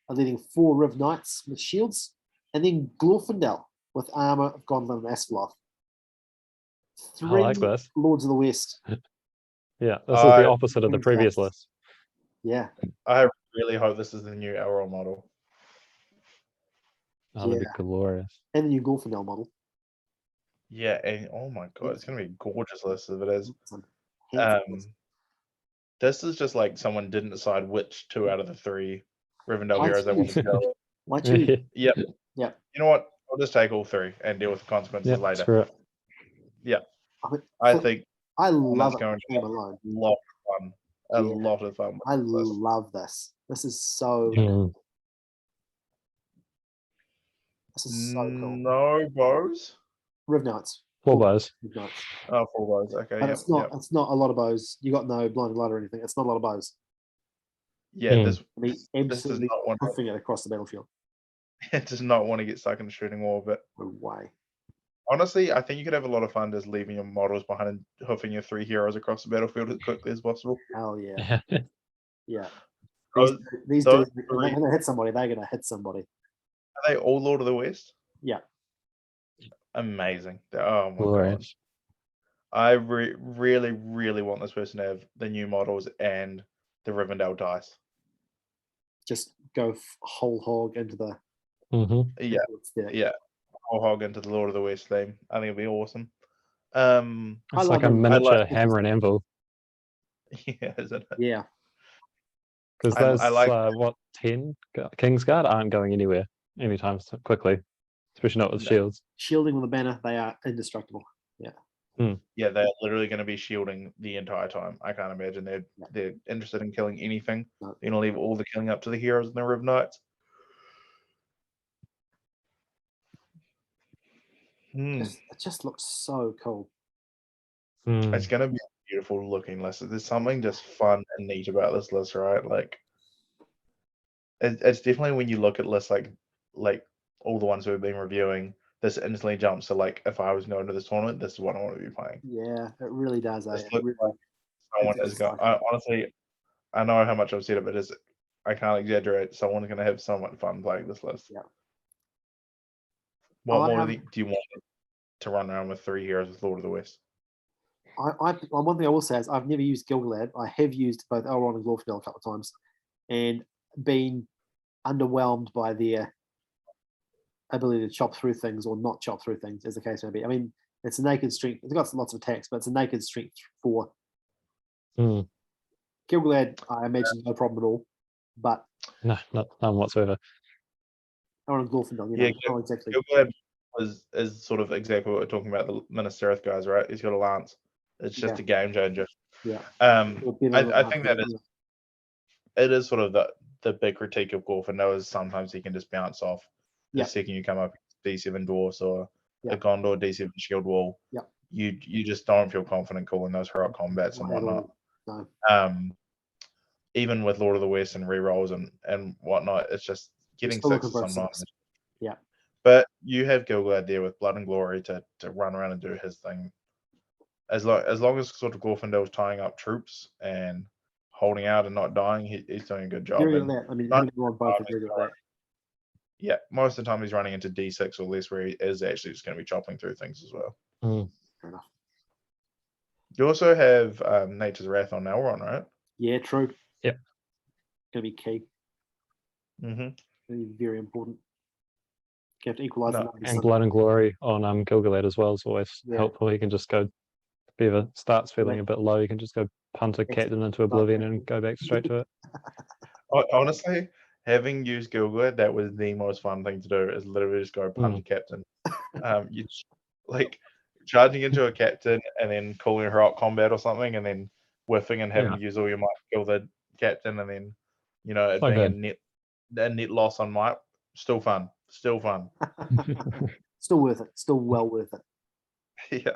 leading 4 Riv Knights with shields, and then Glorfindel with armor of Gondolin and Askeladd. 3 like this. Lords of the West. Yeah, this is the opposite of the previous list. Yeah. I really hope this is the new Elrond model. Oh, that'd be glorious. And the new Glorfindel model. Yeah, and oh my god, it's gonna be a gorgeous list if it is. This is just like someone didn't decide which 2 out of the 3 Rivendell heroes they wanted to go. Why choose? Yep. Yeah. You know what? I'll just take all 3 and deal with the consequences later. Screw it. Yeah. I think I love it. Going to be a lot of fun. A lot of fun. I love this. This is so. This is so cool. No bows. Riv Knights. 4 bows. Riv Knights. Oh, 4 bows. Okay. But it's not. It's not a lot of bows. You got no blinding light or anything. It's not a lot of bows. Yeah, this absolutely puffing it across the battlefield. It does not want to get stuck in the shooting wall, but no way. Honestly, I think you could have a lot of fun just leaving your models behind and hoofing your 3 heroes across the battlefield as quickly as possible. Hell yeah. Yeah. These those dudes, when they hit somebody, they're going to hit somebody. Are they all Lord of the West? Yeah. Amazing. Oh my Glorious. gosh. I really, really want this person to have the new models and the Rivendell dice. Just go whole hog into the. Yeah. Whole hog into the Lord of the West theme. I think it'd be awesome. It's like a miniature hammer and anvil. Yeah, isn't it? Yeah. Because those 10 Kingsguard aren't going anywhere anytime quickly, especially not with shields. Shielding with a banner, they are indestructible. Yeah. Yeah, they're literally going to be shielding the entire time. I can't imagine they're interested in killing anything. No. They're going to leave all the killing up to the heroes and the Riv Knights. It just looks so cool. It's going to be a beautiful looking list. There's something just fun and neat about this list, right? Like, it's definitely when you look at lists like all the ones we've been reviewing, this instantly jumps to like, if I was going to this tournament, this is what I want to be playing. Yeah, it really does. Someone is going. Honestly, I know how much I've said it, but I can't exaggerate. Someone's going to have so much fun playing this list. Yeah. What more do you want to run around with 3 heroes with Lord of the West? One thing I will say is I've never used Gilgalad. I have used both Elrond and Glorfindel a couple of times, and been underwhelmed by their ability to chop through things or not chop through things, as the case may be. I mean, it's a naked strength. It's got lots of attacks, but it's a naked strength 4. Gilgalad, I imagine no problem at all, but none whatsoever. Elrond and Glorfindel, not exactly. Gilgalad is sort of exactly what we're talking about, the Minas Tirith guys, right? He's got a lance. It's just a game changer. Yeah. I think that it is sort of the big critique of Glorfindel is sometimes he can just bounce off the second you come up D7 Dwarfs or a Gondor D7 Shield Wall. Yeah. You just don't feel confident calling those heroic combats and whatnot. No. Even with Lord of the West and rerolls and whatnot, it's just getting 6 sometimes. Yeah. But you have Gilgalad there with Blood and Glory to run around and do his thing. As long as sort of Glorfindel's tying up troops and holding out and not dying, he's doing a good job. I mean, having both are very good at that. Yeah, most of the time he's running into D6 or less, where he is actually just going to be chopping through things as well. Fair enough. You also have Nature's Wrath on Elrond, right? Yeah, true. Yep. Going to be key. Mm-hmm. Very, very important. You have to equalize the numbers. And Blood and Glory on Gilgalad as well is always helpful. He can just go, if he ever starts feeling a bit low, you can just go punt a captain into oblivion and go back straight to it. Honestly, having used Gilgalad, that was the most fun thing to do, is literally just go punt a captain. You like charging into a captain and then calling a heroic combat or something, and then whiffing and having to use all your might to kill the captain, and then it being a net loss on might. Still fun. Still worth it. Still well worth it. Yeah.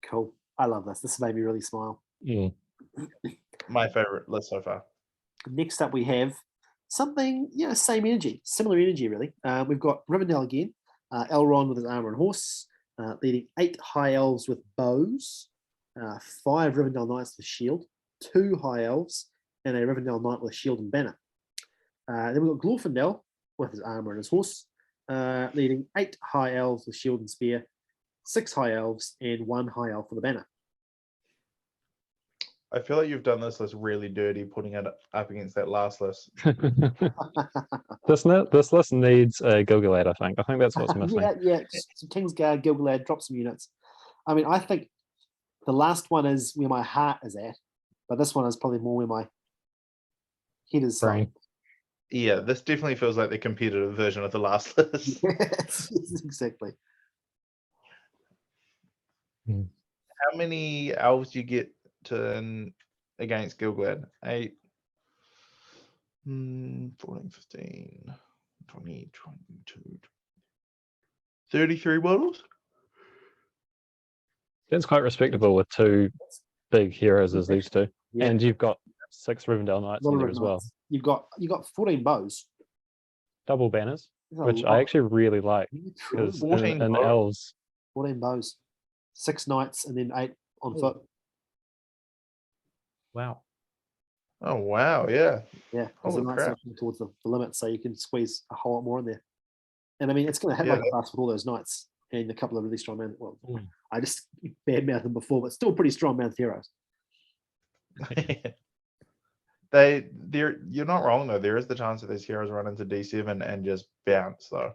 Cool. I love this. This made me really smile. My favorite list so far. Next up, we have something, same energy, similar energy, really. We've got Rivendell again, Elrond with his armor and horse, leading 8 high elves with bows, 5 Rivendell knights with shield, 2 high elves, and a Rivendell knight with shield and banner. Then we've got Glorfindel with his armor and his horse, leading 8 high elves with shield and spear, 6 high elves, and 1 high elf for the banner. I feel like you've done this list really dirty, putting it up against that last list. This list needs a Gilgalad, I think. I think that's what's missing. Some Kingsguard, Gilgalad, drop some units. I mean, I think the last one is where my heart is at, but this one is probably more where my head is. Yeah, this definitely feels like the competitive version of the last list. Yes, exactly. How many elves do you get against Gilgalad? 8, 14, 15, 20, 22, 33 models? That's quite respectable with 2 big heroes as these 2. Yeah. And you've got 6 Rivendell Knights in there as well. You've got 14 bows. Double banners, which I actually really like. Because in elves. 14 bows. 6 knights and then 8 on foot. Wow. Oh wow, yeah. Yeah, because the Holy knights crap. are towards the limit, so you can squeeze a whole lot more in there. And I mean, it's going to hit like a bus with all those knights and a couple of really strong men. Well, I just badmouthed them before, but still pretty strong mounted heroes. You're not wrong though. There is the chance that these heroes run into D7 and just bounce though.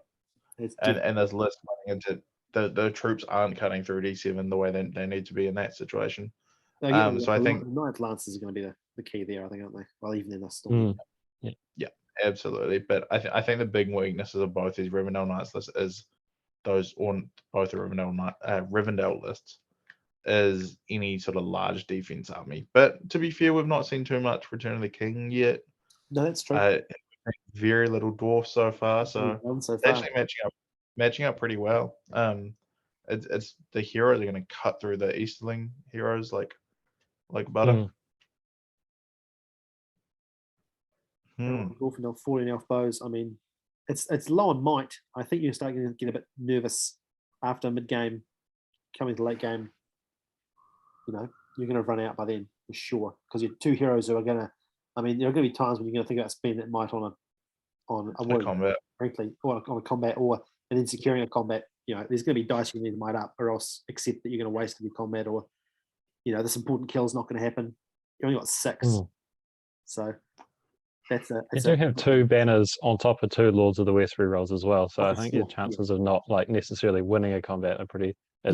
And this list running into the troops aren't cutting through D7 the way they need to be in that situation. So I think the Ninth Lancers are going to be the key there, I think, aren't they? Well, even in the storm. Yeah, absolutely. But I think the big weaknesses of both these Rivendell Knights lists is both the Rivendell lists is any sort of large defense army. But to be fair, we've not seen too much Return of the King yet. No, that's true. Very little dwarf so far, so actually matching up pretty well. It's the heroes are going to cut through the Easterling heroes like butter. Orphanell 40 elf bows. I mean, it's low on might. I think you're starting to get a bit nervous after mid game, coming to late game. You know, you're going to run out by then for sure, because your two heroes are going to. I mean, there are going to be times when you're going to think about spending that might on a combat, frankly, or on a combat, and then securing a combat. You know, there's going to be dice you need to might up, or else accept that you're going to waste your combat, or this important kill is not going to happen. You only got 6, so. You do have 2 banners on top of 2 Lords of the West rerolls as well, so I think your chances of not like necessarily winning a combat are pretty. I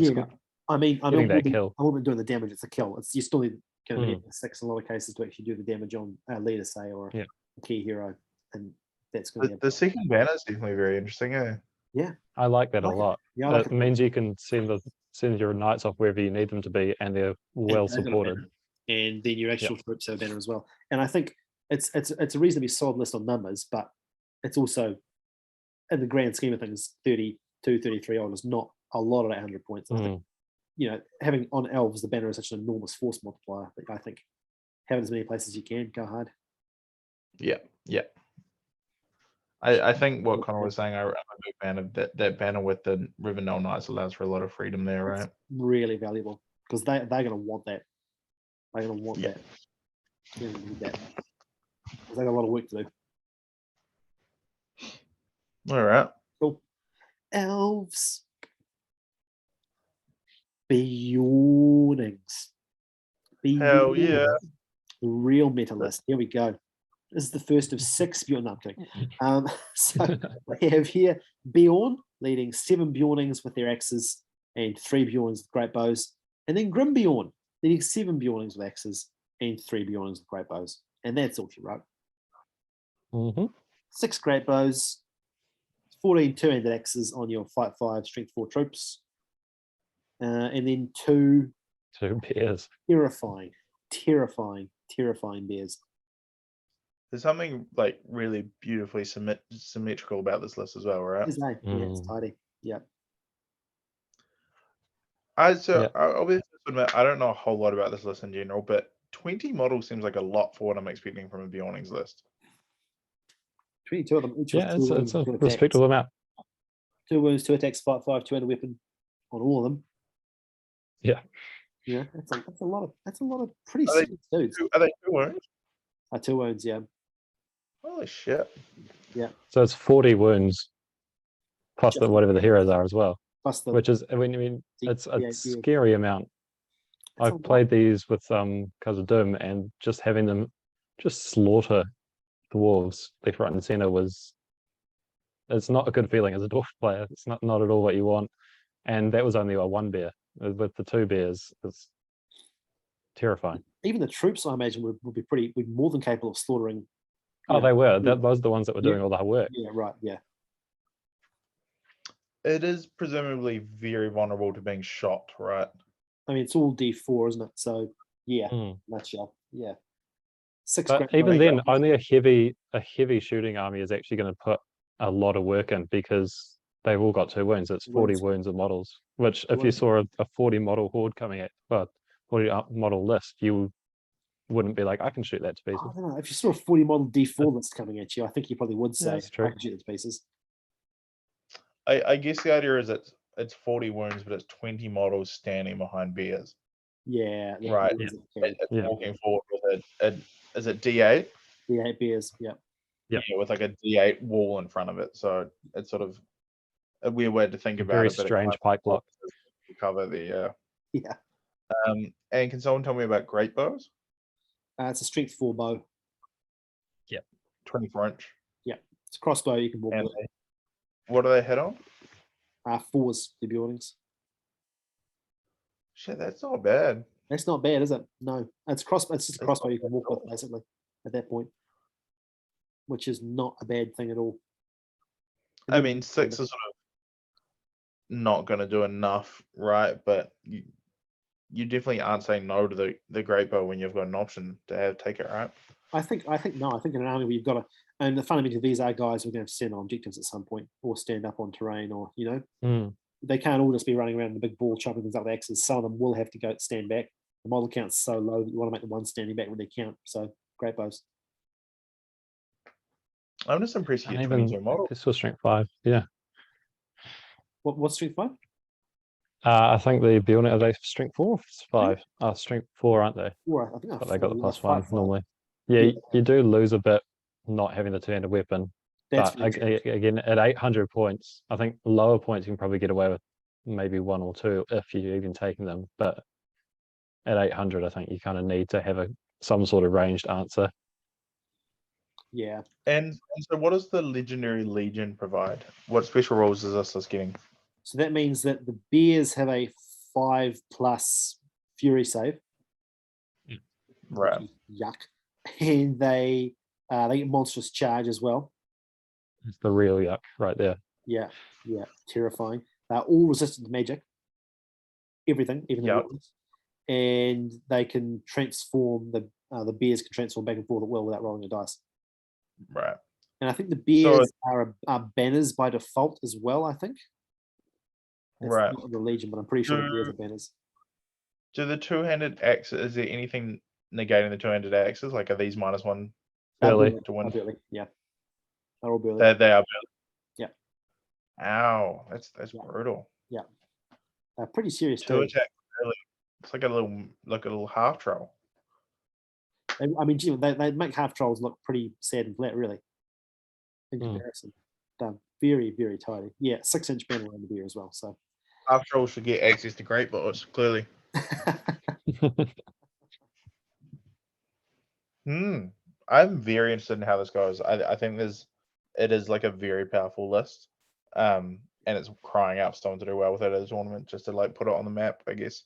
mean, that kill. I won't be doing the damage. It's a kill. You still need going to be 6 in a lot of cases to actually do the damage on a leader, say, or a key hero, and that's going to be the second banner is definitely very interesting. Yeah, I like that a lot. Yeah, it means you can send your knights off wherever you need them to be, and they're well supported. And then your actual troops have a banner as well. And I think it's a reasonably solid list on numbers, but it's also, in the grand scheme of things, 32, 33 odd is not a lot of 800 points. I think, having on elves the banner is such an enormous force multiplier that I think having as many places as you can, go hard. Yeah. I think what Connor was saying, I'm a big fan of that banner with the Rivendell Knights allows for a lot of freedom there, right? It's really valuable because they're going to want that. They're going to want that. They're going to need that. Because they got a lot of work to do. All right. Cool. Elves. Beornings. Hell yeah. The real meta list. Here we go. This is the first of 6 Beorn. No, I'm kidding. So we have here Beorn leading 7 Beornings with their axes and 3 Beornings with great bows. And then Grim Beorn leading 7 Beornings with axes and 3 Beornings with great bows. And that's all she wrote. 6 great bows, 14 two-handed axes on your fight 5, strength 4 troops. And then 2 bears. Terrifying bears. There's something like really beautifully symmetrical about this list as well, right? Yeah, it's tidy. Yeah. I'll be honest, I don't know a whole lot about this list in general, but 20 models seems like a lot for what I'm expecting from a Beornings list. 22 of them. Each it's a respectable amount. 2 wounds, 2 attacks, fight 5, 2 handed weapon on all of them. Yeah. Yeah, that's a lot of pretty serious dudes. Are they 2 wounds? 2 wounds, yeah. Holy shit. Yeah. So it's 40 wounds plus whatever the heroes are as well. Plus which is, I mean, it's a scary amount. I've played these with Cause of Doom, and just having them just slaughter dwarves left, right, and center it's not a good feeling as a dwarf player. It's not at all what you want. And that was only a 1 bear. With the 2 bears, it's terrifying. Even the troops, I imagine, would be more than capable of slaughtering. Oh, they were. Those are the ones that were doing all the hard work. Yeah, right. Yeah. It is presumably very vulnerable to being shot, right? I mean, it's all D4, isn't it? So yeah, nutshell. Yeah. 6. But even then, only a heavy shooting army is actually going to put a lot of work in, because they've all got 2 wounds. It's 40 wounds of models, which if you saw a 40 model horde coming at, 40 model list, you wouldn't be like, I can shoot that to pieces. I don't know. If you saw a 40 model D4 list coming at you, I think you probably would say, I can shoot it to pieces. I guess the idea is it's 40 wounds, but it's 20 models standing behind bears. Yeah. Right. It's walking forward with a is it D8? D8 bears. Yeah. Yep. Yeah, with like a D8 wall in front of it. So it's sort of a weird way to think about Very it. But strange it pike block. to cover the Yeah. And can someone tell me about great bows? It's a strength 4 bow. 24-inch. Yeah. It's a crossbow. You can walk And with it. what do they hit on? 4s, the Beornings. Shit, that's not bad. That's not bad, is it? No. It's just a crossbow not you can bad walk at with, all. basically, at that point. Which is not a bad thing at all. I mean, 6 is sort of not going to do enough, right? But you definitely aren't saying no to the great bow when you've got an option to take it, right? I think no. I think in an army where you've got to, and the fundamentally of these are guys who are going to have to stand on objectives at some point, or stand up on terrain, or they can't all just be running around in the big ball chopping things up with axes. Some of them will have to go stand back. The model count's so low that you want to make the one standing back when they count. So great bows. I'm just impressed you And get even 22 models. this was strength 5. Yeah. What's strength 5? I think the Beorning, are they strength 4 or 5? Strength 4, aren't they? 4, I think. But they got the four, plus like 1 5. normally. Yeah, Yeah. you do lose a bit not having the two-handed weapon. That's But again, at 800 points, I think lower points you can probably get away with maybe 1 or 2 if you're even taking them. But at 800, I think you kind of need to have some sort of ranged answer. Yeah. And so what does the Legendary Legion provide? What special rules is this getting? So that means that the bears have a 5+ fury save. Right. Yuck. And they get monstrous charge as well. It's the real yuck right there. Yeah, terrifying. They're all resistant to magic. Everything, even the weapons. And they can transform, the bears can transform back and forth at will without rolling a dice. Right. And I think the bears are banners by default as well, I think. That's right. not the Legion, but I'm pretty sure the bears are banners. Do the two-handed axes, is there anything negating the two-handed axes? Like, are these -1 Burly to win? Yeah. They're all burly. They are burly. Yeah. Ow, that's brutal. Yeah. They're pretty serious Two too. attack burly. It's like a little half troll. I mean, they make half trolls look pretty sad and flat, really. In comparison, they're very, very tidy. Yeah, 6-inch banner on the beer as well. So half trolls should get access to great bows, clearly. I'm very interested in how this goes. I think it is like a very powerful list. And it's crying out for someone to do well with it as a tournament, just to like put it on the map, I guess,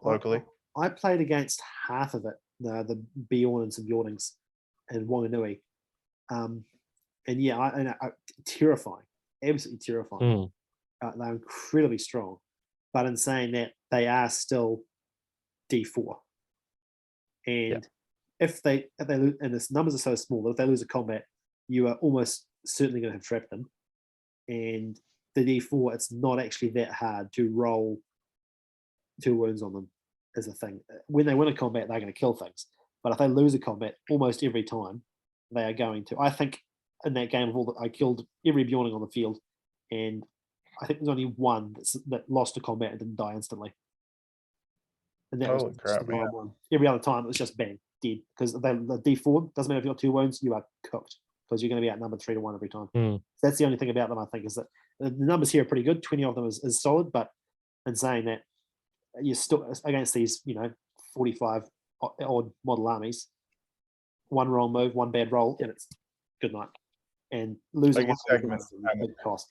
locally. I played against half of it, the Beornings and Beornings and Wanganui. And yeah, terrifying, absolutely terrifying. They're incredibly strong, but in saying that, they are still D4. And if they lose, and the numbers are so small that if they lose a combat, you are almost certainly going to have trapped them. And the D4, it's not actually that hard to roll 2 wounds on them as a thing. When they win a combat, they're going to kill things. But if they lose a combat, almost every time, they are going to. I think in that game, I killed every Beorning on the field, and I think there's only one that lost a combat and didn't die instantly. And that was crap, the one. Every other time, it was just bang, dead. Because the D4, doesn't matter if you've got 2 wounds, you are cooked. Because you're going to be outnumbered 3-1 every time. So that's the only thing about them, I think, is that the numbers here are pretty good. 20 of them is solid, but in saying that, you're still against these, 45 odd model armies. One wrong move, one bad roll, and it's good night. And losing one is a big cost.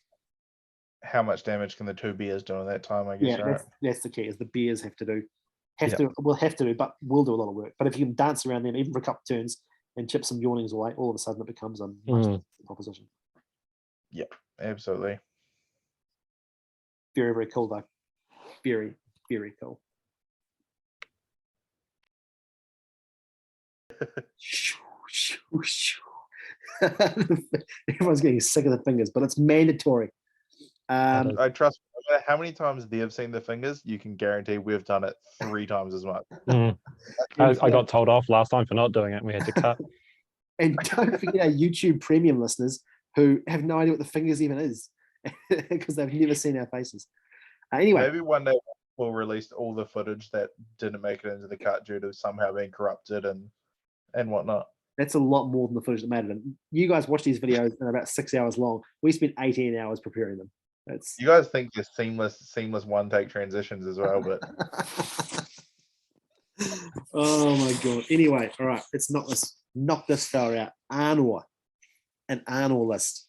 How much damage can the 2 bears do in that time? I guess. Yeah, that's the key. Is the bears have to do, but will do a lot of work. But if you can dance around them even for a couple of turns and chip some Beornings away, all of a sudden it becomes a much proposition. Yeah, absolutely. Very, very cool though. Very, very cool. Everyone's getting sick of the fingers, but it's mandatory. I trust. No matter how many times they have seen the fingers, you can guarantee we've done it 3 times as much. I got told off last time for not doing it. We had to cut. And don't forget our YouTube premium listeners who have no idea what the fingers even is because they've never seen our faces. Anyway, maybe one day we'll release all the footage that didn't make it into the cut due to somehow being corrupted and whatnot. That's a lot more than the footage that made it. And you guys watch these videos and they're about 6 hours long. We spent 18 hours preparing them. That's You guys think there's seamless one take transitions as well, but oh my god. Anyway, all right, let's knock this fella out. Arnor, an Arnor list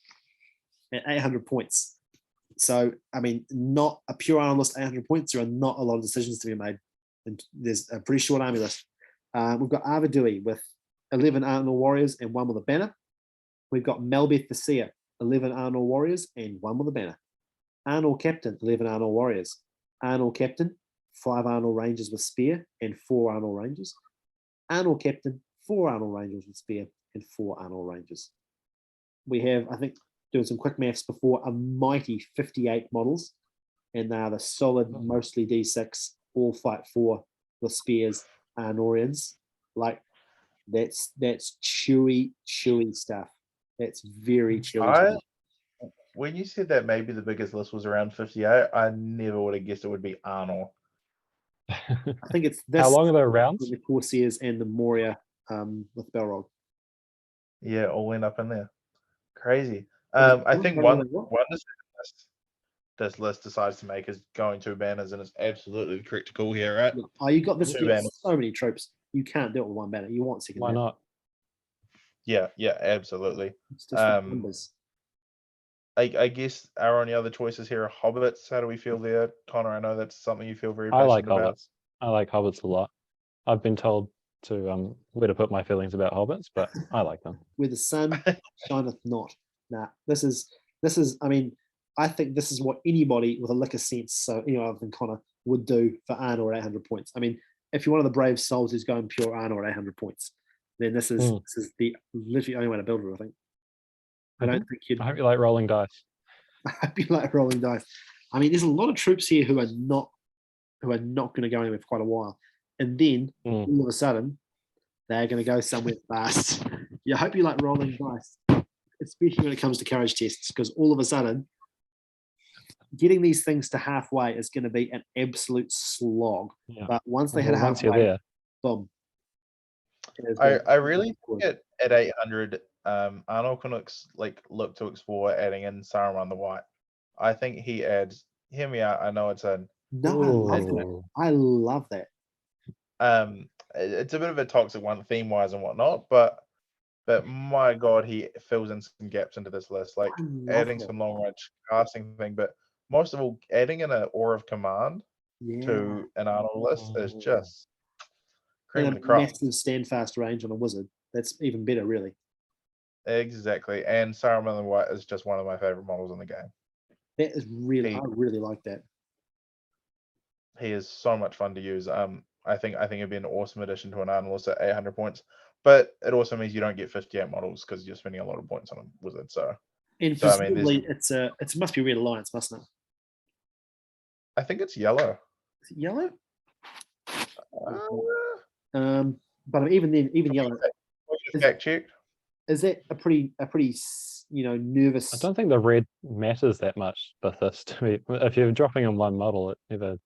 at 800 points. So, I mean, not a pure Arnor list, 800 points. There are not a lot of decisions to be made. And there's a pretty short army list. We've got Arvidui with 11 Arnor warriors and 1 with a banner. We've got Melbeth the Seer, 11 Arnor warriors and 1 with a banner. Arnor Captain, 11 Arnor warriors. Arnor Captain, 5 Arnor Rangers with spear and 4 Arnor Rangers. Arnor Captain, 4 Arnor Rangers with spear and 4 Arnor Rangers. We have, I think, doing some quick maths before, a mighty 58 models, and they are the solid, mostly D6, all fight 4 with spears, Arnorians. Like, that's chewy stuff. That's very chewy stuff. When you said that maybe the biggest list was around 58, I never would have guessed it would be Arnor. I think it's this. How long are the rounds? The Corsairs and the Moria with Balrog. Yeah, all went up in there. Crazy. I think one decision this list decides to make is going 2 banners, and it's absolutely the correct call here, right? Oh, you got this. Two banners. So many troops. You can't do it with 1 banner. You want second. Why banner. not? Yeah, absolutely. It's just numbers. I guess our only other choices here are hobbits. How do we feel there, Connor? I know that's something you feel very I passionate like about. hobbits. I like hobbits a lot. I've been told to where to put my feelings about hobbits, but I like them. Where the sun shineth not. Nah, this is. I mean, I think this is what anybody with a lick of sense, so anyone other than Connor, would do for Arnor at 800 points. I mean, if you're one of the brave souls who's going pure Arnor at 800 points, then this is the literally only way to build it, I think. I don't think you'd. I hope you like rolling dice. I hope you like rolling dice. I mean, there's a lot of troops here who are not going to go anywhere for quite a while, and then all of a sudden they're going to go somewhere fast. Yeah, I hope you like rolling dice, especially when it comes to carriage tests, because all of a sudden getting these things to halfway is going to be an absolute slog. Yeah. But once they hit halfway, you're there, boom. I really think at 800. Arnold can look to explore adding in Saruman the White. I think he adds. Hear me out. I know it's a no. I love that. It's a bit of a toxic one theme-wise and whatnot, but my God, he fills in some gaps into this list, like adding some long-range casting thing. But most of all, adding in an Aura of Command to an Arnold list is just cream of the crop. Massive stand-fast range on a wizard. That's even better, really. Exactly, and Saruman the White is just one of my favorite models in the game. That is really, I really like that. He is so much fun to use. I think it'd be an awesome addition to an Arnold list at 800 points. But it also means you don't get 58 models because you're spending a lot of points on a wizard. And presumably it must be Red Alliance, mustn't it? I think it's yellow. Is it yellow? But even then, yellow. Fact check. Is that a pretty nervous? I don't think the red matters that much with this. If you're dropping in one model, it never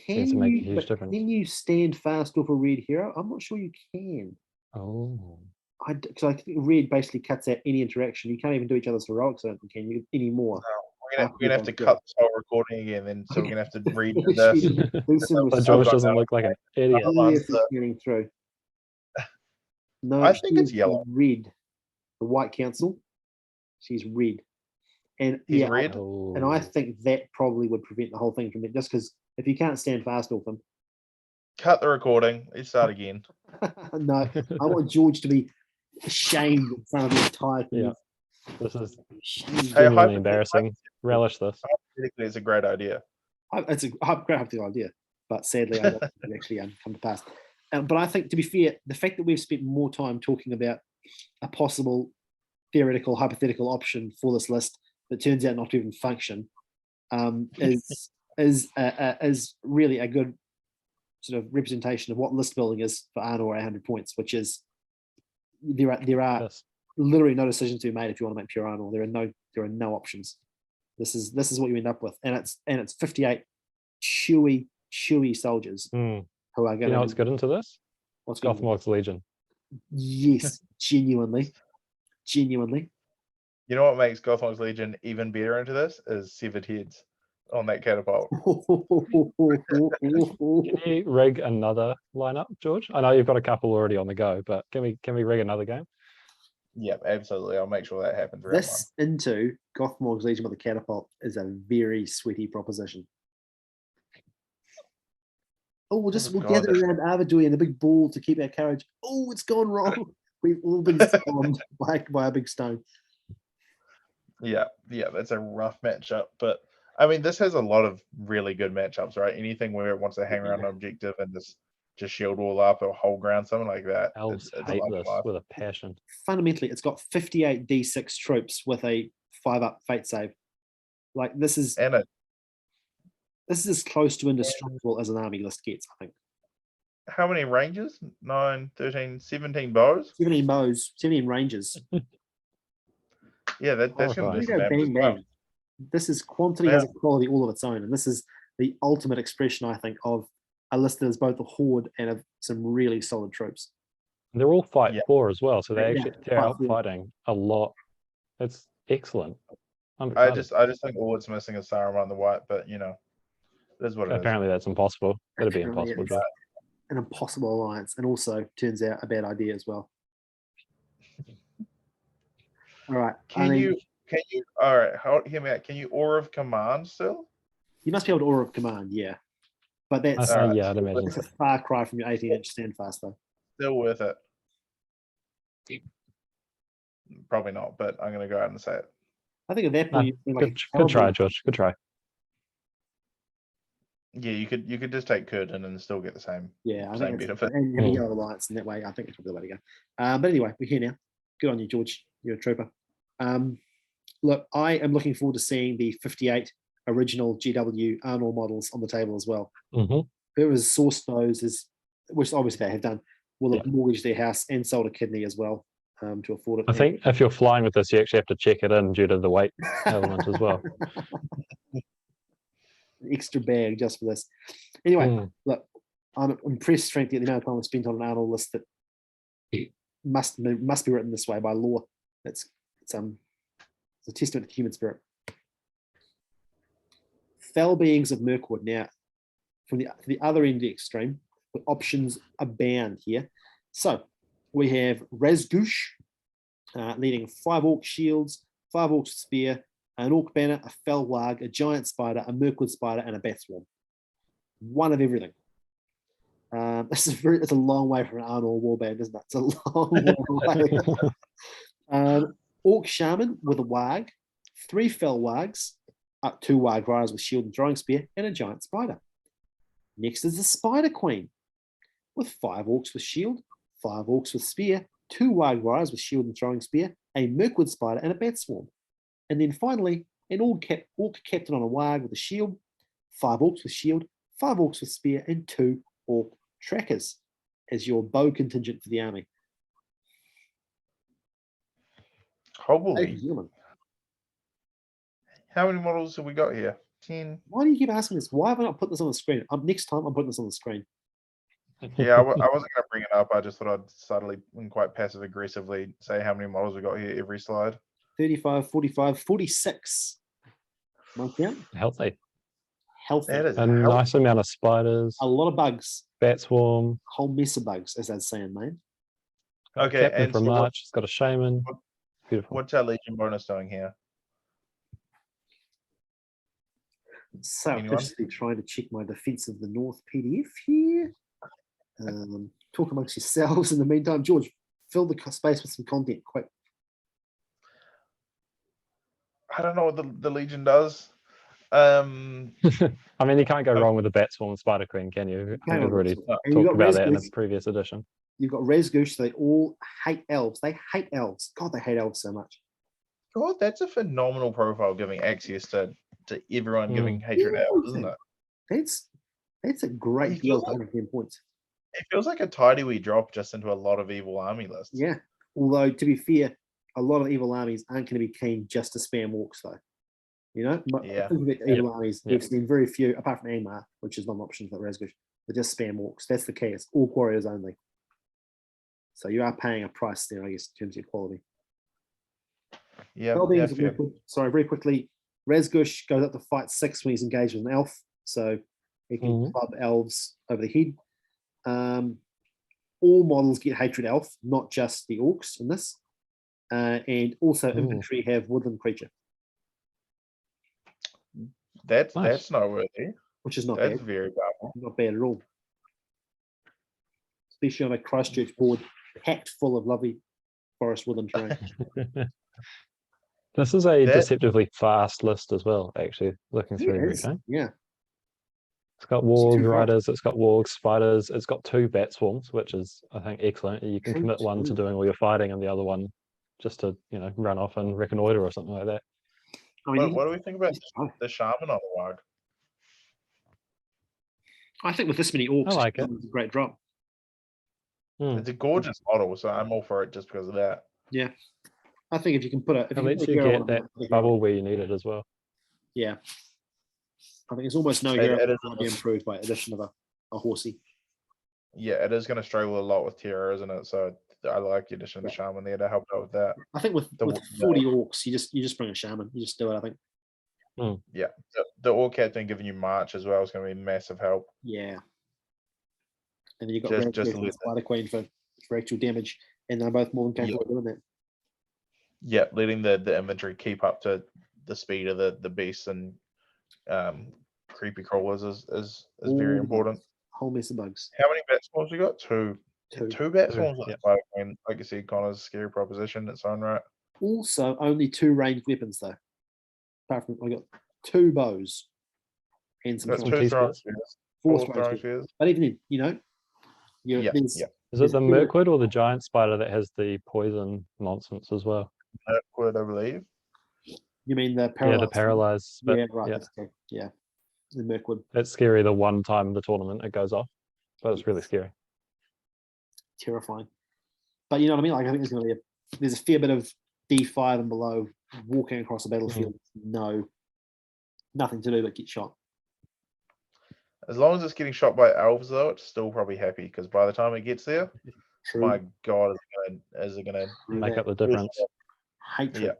seems to make a huge difference. Can you stand fast off a red hero? I'm not sure you can. Oh. Because I think red basically cuts out any interaction. You can't even do each other's heroics, I don't think, can you anymore? No, we're gonna have to cut this whole recording again, then so we're gonna have to read this. So George doesn't look like an idiot. Getting through. No, I think it's yellow. Red. The White Council, she's red, and he's red. And I think that probably would prevent the whole thing from it. Just because if you can't stand fast off them, cut the recording. Let's start again. No, I want George to be ashamed in front of his tired. Yeah, this is genuinely embarrassing. Relish this. Hypothetically, it's a great idea. It's a great hypothetical idea, but sadly, I don't think it actually come to pass. But I think, to be fair, the fact that we've spent more time talking about a possible theoretical, hypothetical option for this list that turns out not to even function is really a good sort of representation of what list building is for Arnor 800 points, which is there are literally no decisions to be made if you want to make pure Arnor. There are no options. This is what you end up with, and it's 58 chewy soldiers who are going. You know what's good into this? What's Gothmog's Legion. Yes, Genuinely. You know what makes Gothmog's Legion even better into this is severed heads on that catapult. Can you rig another lineup, George? I know you've got a couple already on the go, but can we rig another game? Yep, absolutely. I'll make sure that happens. Round This into Gothmog's Legion with a catapult is a very sweaty proposition. Oh, we'll gather around Arvidui and the big ball to keep our courage. Oh, it's gone wrong. We've all been stunned by a big stone. Yeah, that's a rough matchup. But I mean, this has a lot of really good matchups, right? Anything where it wants to hang around an objective and just shield wall up or hold ground, something like that. Elves it's hate like this life. with a passion. Fundamentally, it's got 58 D6 troops with a 5-up fate save. Like this is as close to indestructible as an army list gets, I think. How many ranges? 9, 13, 17 bows? 17 bows, 17 ranges. Yeah, that's Horrifying. Bang, bang. This is quantity has a quality all of its own, and this is the ultimate expression, I think, of a list that is both a horde and of some really solid troops. And they're all fight 4 as well, so they're out fight fighting a lot. It's excellent. I just think all it's missing is Saruman the White, but you know, it is what it is. Apparently that's impossible. That'd be impossible, George. An impossible alliance, and also turns out a bad idea as well. All right. Can you all right, hear me out. Can you Aura of Command still? You must be able to Aura of Command, yeah. But that's yeah, I'd imagine that's a far cry from your 18-inch standfast, though. Still worth it. Probably not, but I'm gonna go out and say it. I think at that point, good try, George. Good try. Yeah, you could just take Kurd and still get the same. Yeah, I same think benefit. And have a yellow alliance in that way. I think it's probably the way to go. But anyway, we're here now. Good on you, George. You're a trooper. Look, I am looking forward to seeing the 58 original GW Arnor models on the table as well. Whoever's sourced those which obviously they have done, will have mortgaged their house and sold a kidney as well to afford it. I think if you're flying with this, you actually have to check it in due to the weight element as well. An extra bag just for this. Anyway, look, I'm impressed, frankly, at the amount of time I spent on an Arnor list that must be written this way by law. It's a testament to human spirit. Fell beings of Mirkwood. Now, from the other end of the extreme, the options abound here. So we have Razgush leading 5 orc shields, 5 orc spear, an orc banner, a fell warg, a giant spider, a Mirkwood spider, and a bat swarm. One of everything. It's a long way from an Arnor warband, isn't it? It's a long way. Orc shaman with a warg, 3 fell wargs, 2 warg riders with shield and throwing spear, and a giant spider. Next is the spider queen with 5 orcs with shield, 5 orcs with spear, 2 warg riders with shield and throwing spear, a Mirkwood spider, and a bat swarm. And then finally, an orc captain on a warg with a shield, 5 orcs with shield, 5 orcs with spear, and 2 orc trackers as your bow contingent for the army. Holy. How many models have we got here? 10. Why do you keep asking this? Why have I not put this on the screen? Next time I'm putting this on the screen. Yeah, I wasn't going to bring it up. I just thought I'd subtly and quite passive aggressively say how many models we got here every slide. 35, 45, 46. My count. Healthy. That is a nice amount of spiders. A lot of bugs. Bat swarm. A whole mess of bugs, as they'd say in Maine. Okay, Captain and from so March. It's got a shaman. Beautiful. What's our Legion bonus doing here? So anxiously trying to check my Defense of the North PDF here. Talk amongst yourselves in the meantime. George, fill the space with some content quick. I don't know what the Legion does. I mean, you can't go wrong with the Bat Swarm and Spider Queen, can you? I think we've already talked about that in a previous edition. You've got Razgush. They all hate elves. They hate elves. God, they hate elves so much. God, that's a phenomenal profile, giving access to everyone giving hatred elves, isn't it? That's a great deal for 110 points. It feels like a tidy wee drop just into a lot of evil army lists. Yeah. Although, to be fair, a lot of evil armies aren't going to be keen just to spam walks, though. You know? Yeah. Evil armies, we've seen very few, apart from Angmar, which is not an option for Razgush, but just spam walks. That's the case. All warriors only. So you are paying a price there, I guess, in terms of your quality. Yeah, Fellbeings, fair. sorry, very quickly. Razgush goes up to fight 6 when he's engaged with an elf, so he can club elves over the head. All models get Hatred Elf, not just the orcs in this. And also infantry have Woodland Creature. That's Nice. noteworthy. Which is not That's bad. very powerful. Not bad at all. Especially on a Christchurch board packed full of lovely forest woodland terrain. This is a deceptively fast list as well, actually, looking through everything. Yeah. It's got warg riders, it's got wargs, spiders, it's got 2 bat swarms, which is, I think, excellent. You can commit one to doing all your fighting and the other one just to, run off and reconnoiter or something like that. I mean, What do we think about the shaman on the wag? I think with this many orcs, I like it. It's a great drop. It's a gorgeous model, so I'm all for it just because of that. Yeah. I think if you can put It lets you get that bubble where you need it as well. Yeah. I think it's almost no hero that can be improved by addition of a horsey. Yeah, it is going to struggle a lot with terror, isn't it? So I like the addition of the shaman there to help out with that. I think with 40 orcs, you just bring a shaman. You just do it, I think. Yeah, the orc captain giving you march as well is going to be massive help. Yeah. And then you've got just and Spider Queen for actual damage, and they're both more than capable of doing that. Yeah, letting the inventory keep up to the speed of the beasts and creepy crawlers is very important. Whole mess of bugs. How many bat swarms we got? Two bat swarms. Yeah. Like you said, Connor's a scary proposition in its own right. Also, only 2 ranged weapons though. Apart from I got 2 bows and some That's Some 2 teaspoons. throwing spears. 4 4 throwing spears. But even then, Yeah. Is it the Mirkwood or the giant spider that has the poison nonsense as well? Mirkwood, I believe. You mean the paralyzed? Yeah, the paralyzed. Yeah, right. That's okay. Yeah, the Mirkwood. That's scary the one time the tournament it goes off, but it's really scary. Terrifying. But you know what I mean? Like I think there's going to be there's a fair bit of D5 and below walking across the battlefield. Nothing to do but get shot. As long as it's getting shot by elves, though, it's still probably happy because by the time it gets there, True. my God, is it gonna Make up the difference. Hatred. Yeah,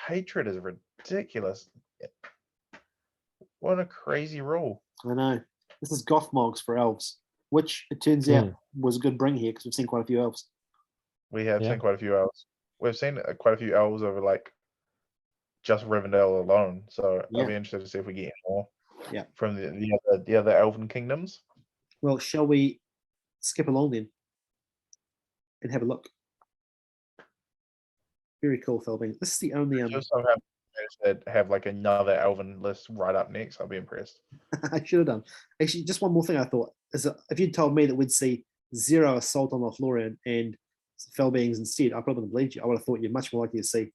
hatred is ridiculous. What a crazy rule. I know. This is Gothmogs for elves, which it turns out was a good bring here because we've seen quite a few elves. We have seen quite a few elves. We've seen quite a few elves over like just Rivendell alone. So I'll be interested to see if we get any more. Yeah. From the other elven kingdoms. Well, shall we skip along then and have a look? Very cool, Felbing. This is the only Just so happen that have like another elven list right up next. I'll be impressed. I should have done. Actually, just one more thing I thought is that if you'd told me that we'd see 0 assault on Lothlorien and Felbeings instead, I probably wouldn't have believed you. I would have thought you're much more likely to see,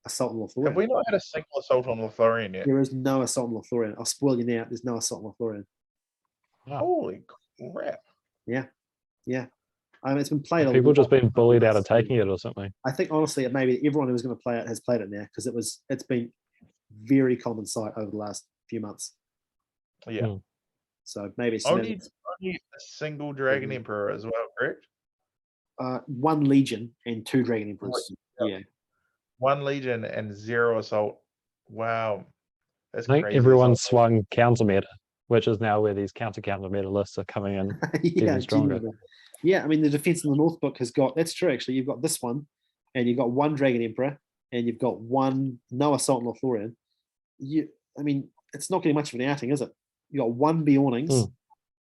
assault on Lothlorien. Have we not had a single assault on Lothlorien yet? There is no assault on Lothlorien. I'll spoil you now. There's no assault on Lothlorien. Wow. Holy crap! Yeah. I mean, it's been played. People just been bullied out of taking it or something. I think honestly, maybe everyone who was going to play it has played it now because it's been very common sight over the last few months. Yeah. So maybe it's only a single Dragon Emperor as well, correct? 1 Legion and 2 Dragon Emperors. Yeah. 1 Legion and 0 assault. Wow. That's I think crazy. everyone swung counter meta, which is now where these counter meta lists are coming in even stronger. Genuinely. Yeah, I mean the defense in the North book has got that's true actually. You've got this one, and you've got 1 Dragon Emperor, and you've got 1 no assault on Lothlorien. I mean, it's not getting much of an outing, is it? You got 1 Beornings,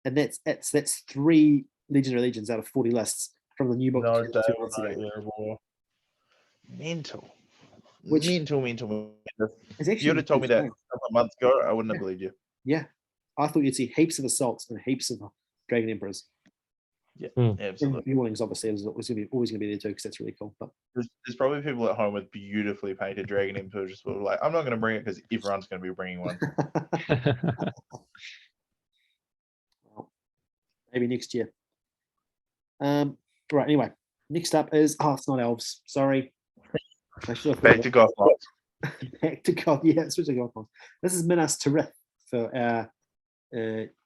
and that's 3 Legendary Legions out of 40 lists from the new book. No, 2 months ago. Mental. Which mental. If you would have told me that a couple of months ago, I wouldn't have believed you. Yeah, I thought you'd see heaps of assaults and heaps of Dragon Emperors. Yeah, And absolutely. Beornings obviously is always going to be there too because that's really cool. But There's probably people at home with beautifully painted Dragon Emperors just were like, I'm not going to bring it because everyone's going to be bringing one. well, maybe next year. Right. Anyway, next up is it's not elves. Sorry. I should have Back to Gothmogs. Back to God. Yeah, switch to Gothmogs. This is Minas Tirith for our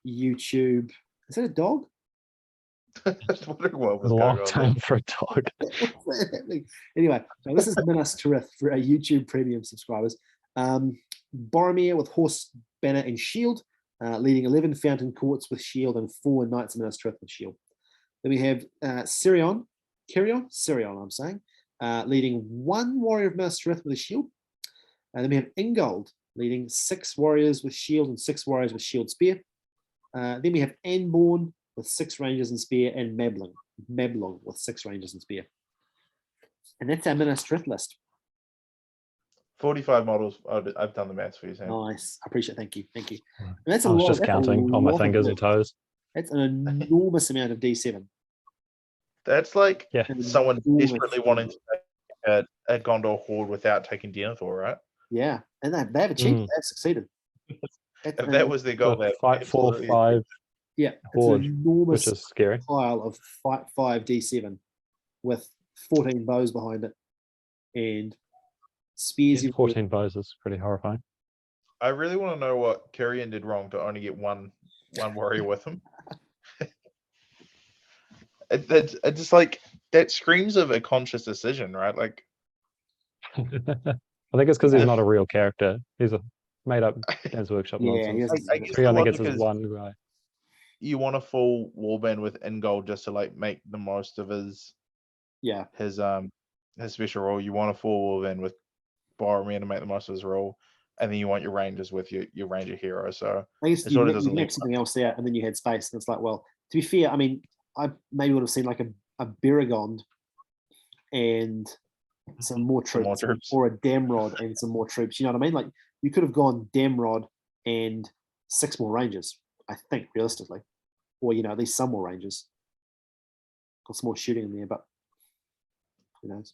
YouTube. Is that a dog? Just wondering what was A long going on time there. for a dog. What's that happening? Anyway, so this is Minas Tirith for our YouTube premium subscribers. Boromir with horse, banner, and shield, leading 11 fountain courts with shield and 4 knights of Minas Tirith with shield. Then we have Sirion, I'm saying, leading 1 warrior of Minas Tirith with a shield. And then we have Ingald leading 6 warriors with shield and 6 warriors with shield spear. Then we have Anborn with 6 rangers and spear, and Mablung with 6 rangers and spear. And that's our Minas Tirith list. 45 models. I've done the maths for you, Sam. Nice. I appreciate it. Thank you. Thank you. And that's I a was lot. just That's a counting on my lot of fingers and work. toes. That's an enormous amount of D7. That's like Yeah. someone Enormous desperately wanting to take a Gondor horde without taking Denethor, right? Yeah, and they have achieved. They've succeeded. If that was their goal, The they fight 4, 5 yeah, horde, it's an enormous which is scary. pile of 5 D7 with 14 bows behind it and spears. Yeah, 14 bows is pretty horrifying. I really want to know what Kyrian did wrong to only get one warrior with him. It's just like that screams of a conscious decision, right? Like, I think it's because he's not a real character. He's a made up Games Workshop Yeah, he nonsense. is. I guess He the only gets logic his is one guy. you want a full warband with Ingald just to like make the most of his special role. You want a full warband with Boromir to make the most of his role, and then you want your rangers with your ranger hero. So I guess it sort of you doesn't leave make something else out, and then you had space, and it's like, well, to be fair, I mean, I maybe would have seen like a Beragond and some more troops, or a Damrod and some more troops. You know what I mean? Like you could have gone Damrod and 6 more rangers, I think, realistically, or at least some more rangers. Got some more shooting in there, but who knows?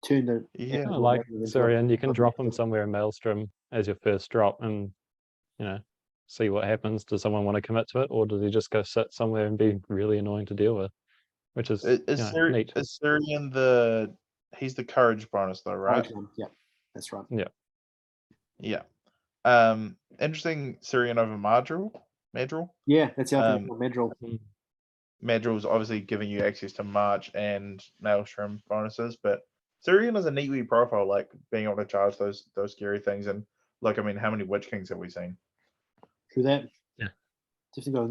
Turned it. Yeah, Like Sirion, you can drop him somewhere in Maelstrom as your first drop, and see what happens. Does someone want to commit to it, or does he just go sit somewhere and be really annoying to deal with? Which is neat. Is Sirion he's the courage bonus though, right? Yeah, that's right. Yeah. Interesting. Sirion over Madril. Yeah, that's the other thing. Madril. Madril's obviously giving you access to March and Maelstrom bonuses, but Sirion is a neat wee profile, like being able to charge those scary things. And like, I mean, how many Witch Kings have we seen? Through that, yeah.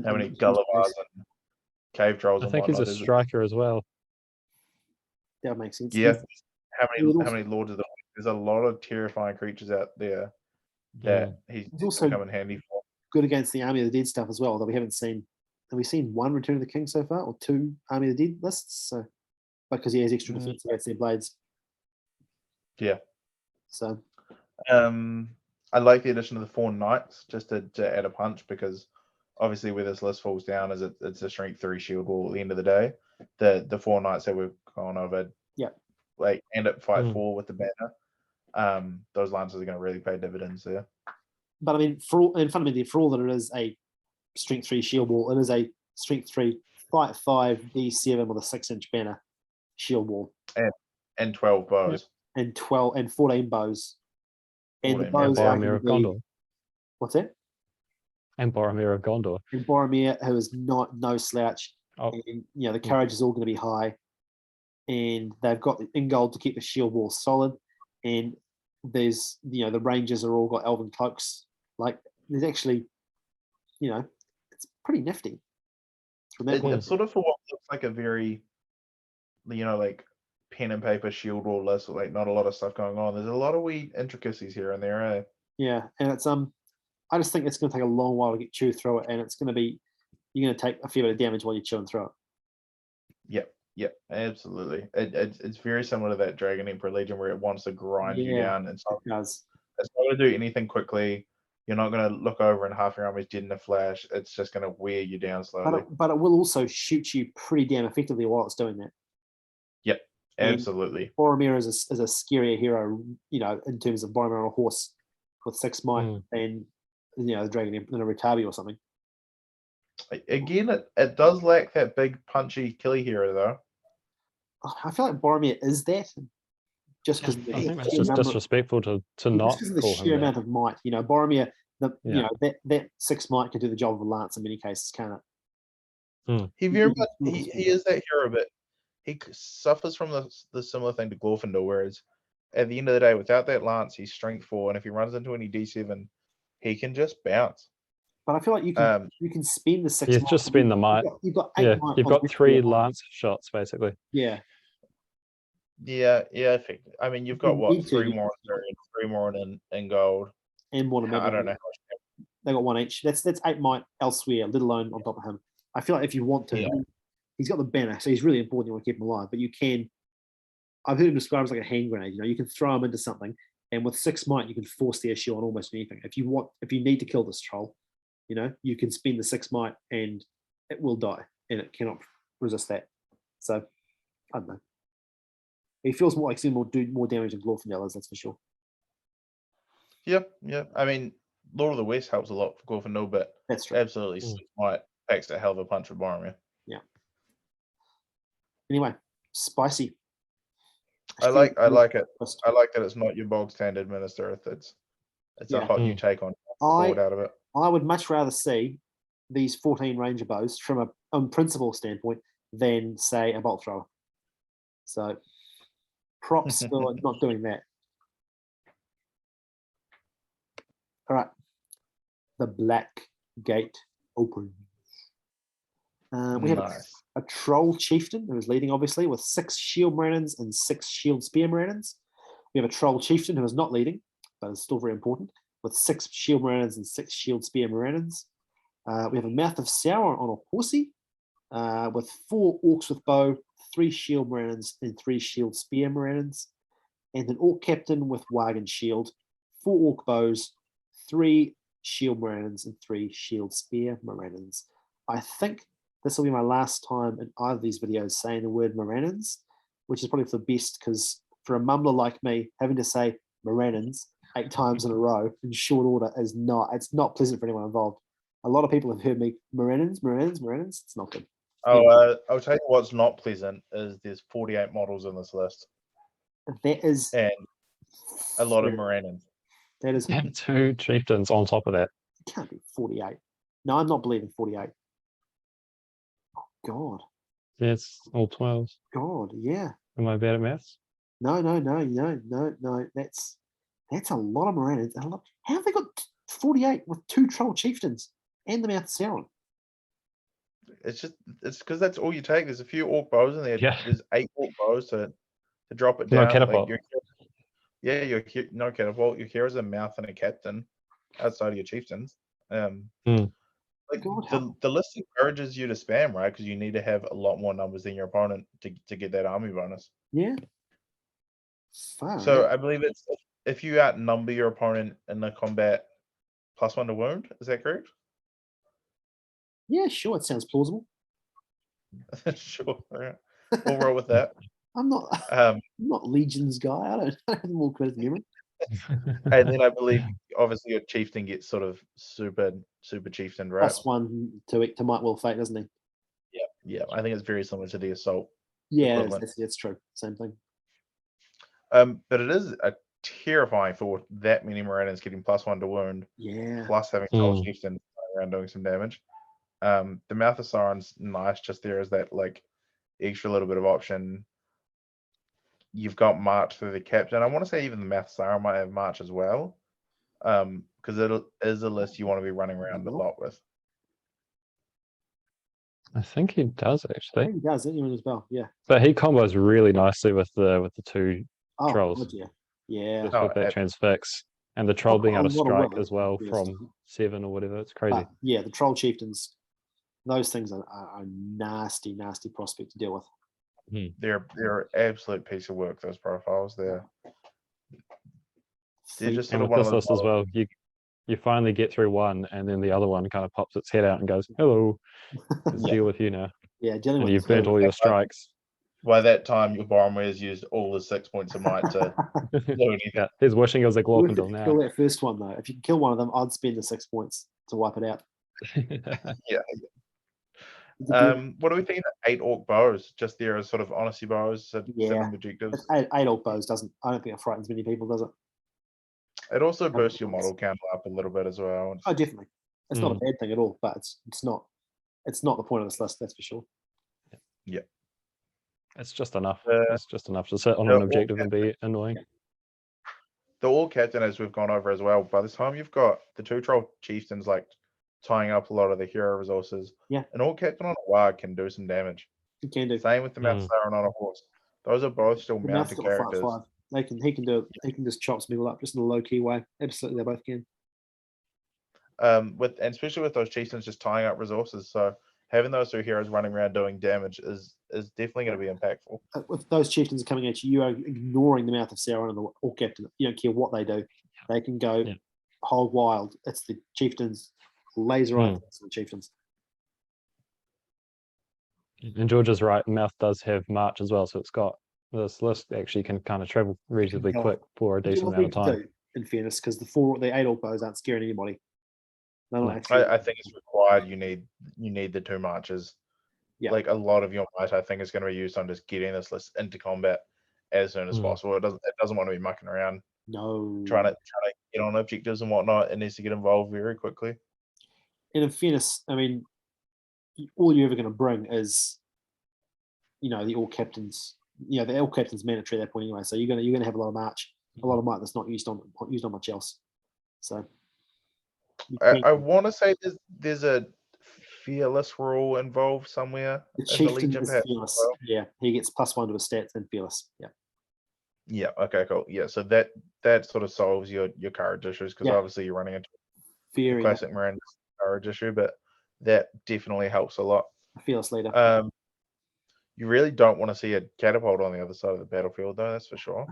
How many Gullivars and Cave Trolls? I think he's a striker as well. That makes sense. Yeah. How many Lords of the Week? There's a lot of terrifying creatures out there that he's also come in handy for. Good against the Army of the Dead stuff as well, although we haven't seen. Have we seen 1 Return of the King so far, or 2 Army of the Dead lists? So, because he has extra defense against their blades. Yeah. So, I like the addition of the 4 Knights just to add a punch, because obviously where this list falls down is it's a strength 3 shield wall at the end of the day. The 4 Knights that we've gone over, like end up fight 4 with the banner. Those lances are going to really pay dividends there. But I mean, fundamentally, for all that it is a strength 3 shield wall, it is a strength 3 fight 5 D7 with a 6-inch banner shield wall, and 12 bows, and 14 bows, and the bows are Boromir of Gondor. What's that? And Boromir of Gondor. And Boromir, who is no slouch. And the courage is all going to be high, and they've got Ingald to keep the shield wall solid, and there's the rangers are all got elven cloaks. Like there's actually, it's pretty nifty. It's sort of for what looks like a very, like pen and paper shield wall list, like not a lot of stuff going on. There's a lot of wee intricacies here and there, eh? Yeah, and it's I just think it's going to take a long while to get chewed through it, and it's going to be you're going to take a fair bit of damage while you're chewing through it. Yep, absolutely. It's very similar to that Dragon Emperor Legion where it wants to grind you down, and so it does. It's not going to do anything quickly. You're not going to look over and half your army's dead in a flash. It's just going to wear you down slowly. But it will also shoot you pretty damn effectively while it's doing that. Yep, absolutely. Boromir is a scarier hero, in terms of Boromir on a horse with 6 might than the Dragon Emperor than a Ritabi or something. Again, it does lack that big punchy killy hero though. I feel like Boromir is that, just because I think that's just disrespectful to not because of the sheer amount of might. Boromir, that 6 might can do the job of a lance in many cases, can't it? He very much he is that hero, but he suffers from the similar thing to Glorfindel, whereas at the end of the day, without that lance, he's strength 4, and if he runs into any D7, he can just bounce. But I feel like you can spend the 6 Yeah, might. just spend the might. You've got 8 might. You've got 3 lance shots basically. Yeah. Yeah. I mean, you've got what 3 more and 3 more in gold, and one of I don't know. They got 1 each. That's 8 might elsewhere, let alone on top of him. I feel like if you want to, he's got the banner, so he's really important. You want to keep him alive, but you can. I've heard him described as like a hand grenade. You can throw him into something, and with 6 might, you can force the issue on almost anything. If you need to kill this troll, you can spend the 6 might, and it will die, and it cannot resist that. So, I don't know. He feels more like he's going to do more damage than Glorfindel is, that's for sure. Yeah. I mean, Lord of the West helps a lot for Glorfindel, but that's true. Absolutely, 6 might packs a hell of a punch for Boromir. Yeah. Anyway, spicy. I like it. I like that it's not your bog standard Minas Tirith. It's a hot new take on out of it. I would much rather see these 14 ranger bows from a principle standpoint than say a bolt thrower. So props for not doing that. All right. The Black Gate opens. We have a troll chieftain who is leading, obviously, with 6 shield Moradins and 6 shield spear Moradins. We have a troll chieftain who is not leading, but is still very important, with 6 shield Moradins and 6 shield spear Moradins. We have a Mouth of Sauron on a horsey, with 4 orcs with bow, 3 shield Moradins and 3 shield spear Moradins, and an orc captain with wagon shield, 4 orc bows, 3 shield Moradins and 3 shield spear Moradins. I think this will be my last time in either of these videos saying the word Moradins, which is probably for the best, because for a mumbler like me, having to say Moradins 8 times in a row in short order it's not pleasant for anyone involved. A lot of people have heard me Moradins. It's not good. I'll tell you what's not pleasant is there's 48 models in this list. That is, and a lot of Moradins. That is 2 chieftains on top of that. It can't be 48. No, I'm not believing 48. Oh God. Yeah, it's all 12s. God, yeah. Am I bad at maths? No. That's a lot of Moradins. How have they got 48 with 2 troll chieftains and the Mouth of Sauron? It's because that's all you take. There's a few orc bows in there. Yeah. There's 8 orc bows to drop it down. No catapult. Your no catapult. Your hero's a mouth and a captain outside of your chieftains. Like the list encourages you to spam, right? Because you need to have a lot more numbers than your opponent to get that army bonus. Yeah. So I believe it's if you outnumber your opponent in the combat, +1 to wound. Is that correct? Yeah, sure. It sounds plausible. Sure. Right. We'll roll with that. I'm not Legion's guy. I don't have more credit memory. And then I believe obviously your chieftain gets sort of super chieftain, right? +1 to might will fate, doesn't he? Yeah. I think it's very similar to the assault. Yeah, that's true. Same thing. But it is a terrifying thought that many Moradins getting +1 to wound. Yeah. Plus having troll chieftain around doing some damage. The Mouth of Sauron's nice just there is that like extra little bit of option. You've got March through the captain. I want to say even the Mouth of Sauron might have March as well. Because it is a list you want to be running around a lot with. I think he does actually. He does anyone as well, yeah. But he combos really nicely with the 2 trolls. God, yeah. Just with that transfix. And the troll being able to strike as well from 7 or whatever. It's crazy. But, yeah, the troll chieftains, those things are a nasty prospect to deal with. They're an absolute piece of work, those profiles. They're just sort and of with this list as well, you finally get through one and then the other one kind of pops its head out and goes, hello, let's deal with you now. Yeah, and you've burnt all your strikes. By that time, your Boromir has used all his 6 points of might to do anything. Yeah, he's wishing it was a Glorfindel now. Kill that first one though. If you can kill one of them, I'd spend the 6 points to wipe it out. Yeah. What do we think of 8 orc bows? Just there as sort of honesty bows, 7 objectives. 8 orc bows I don't think it frightens many people, does it? It also bursts your model count up a little bit as well. Oh, definitely. It's not a bad thing at all, but it's not it's not the point of this list, that's for sure. It's just enough. Uh, It's just enough to sit on yeah, an objective and be annoying. The All Captain, as we've gone over as well, by the time you've got the 2 Troll Chieftains like tying up a lot of the hero resources, Yeah. an All Captain on a Warg can do some damage. You can do. Same with the Mouth Siren on a horse. Those are both still The Mouth's mounted got a characters. 5/5. He can do it. He can just chop some people up just in a low key way. Absolutely, they both can. And especially with those chieftains just tying up resources. So having those 2 heroes running around doing damage is definitely going to be impactful. If those chieftains are coming at you, you are ignoring the Mouth of Sauron and the All Captain. You don't care what they do. They can go whole wild. It's the chieftains, laser eyes on the chieftains. And George is right. Mouth does have March as well, so it's got this list actually can kind of travel reasonably quick for a decent amount of time. In fairness, because the 8 Orc bows aren't scaring anybody. I think it's required. You need the 2 marches. Yeah. Like a lot of your might, I think, is going to be used on just getting this list into combat as soon as possible. It doesn't want to be mucking around. No. Trying to get on objectives and whatnot. It needs to get involved very quickly. And in fairness, I mean, all you're ever going to bring is, the All Captains. The All Captain's mandatory at that point anyway. So you're gonna have a lot of march, a lot of might that's not used on much else. So I want to say there's a fearless rule involved somewhere. The chieftain is fearless. Well. Yeah, he gets +1 to his stats and fearless. Yeah. Yeah. Okay. Cool. Yeah. So that sort of solves your courage issues because obviously you're running into a classic Miranda courage issue, but that definitely helps a lot. A fearless leader. You really don't want to see a catapult on the other side of the battlefield, though. That's for sure.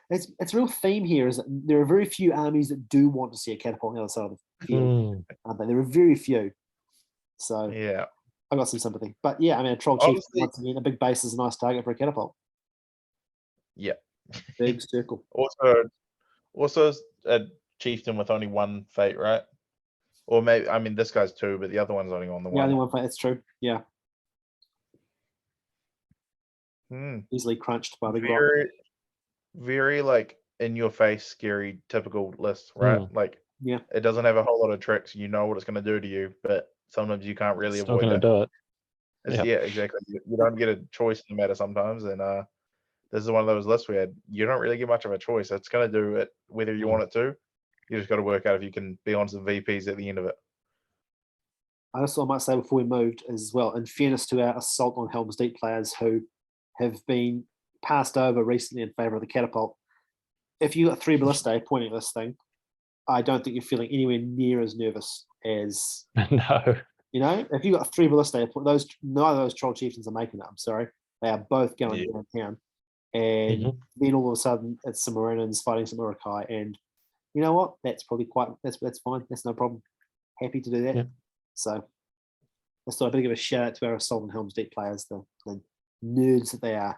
It's a real theme here is that there are very few armies that do want to see a catapult on the other side of the field. There are very few. So yeah, I got some sympathy. But yeah, I mean, a troll chief once again, a big base is a nice target for a catapult. Yeah, big circle. Also a chieftain with only 1 fate, right? Or maybe this guy's 2, but the other one's only on the 1. Yeah, only 1 fate. That's true. Yeah. Easily crunched by the very like in your face, scary, typical list, right? It doesn't have a whole lot of tricks. You know what it's going to do to you, but sometimes you can't really avoid it. Do it. Yeah, exactly. You don't get a choice in the matter sometimes, and this is one of those lists where you don't really get much of a choice. It's going to do it whether you want it to. You just got to work out if you can be on some VPs at the end of it. I might say before we moved as well, in fairness to our Assault on Helm's Deep players who have been passed over recently in favour of the catapult, if you got 3 ballistae pointing at this thing, I don't think you're feeling anywhere near as nervous as no. If you got 3 ballistae, neither of those troll chieftains are making it. I'm sorry, they are both going downtown, and then all of a sudden it's some Morinans fighting some Urukai, and you know what? That's probably that's fine. That's no problem. Happy to do that. Yeah. So let's do a bit of a shout out to our Assault on Helm's Deep players, the nerds that they are.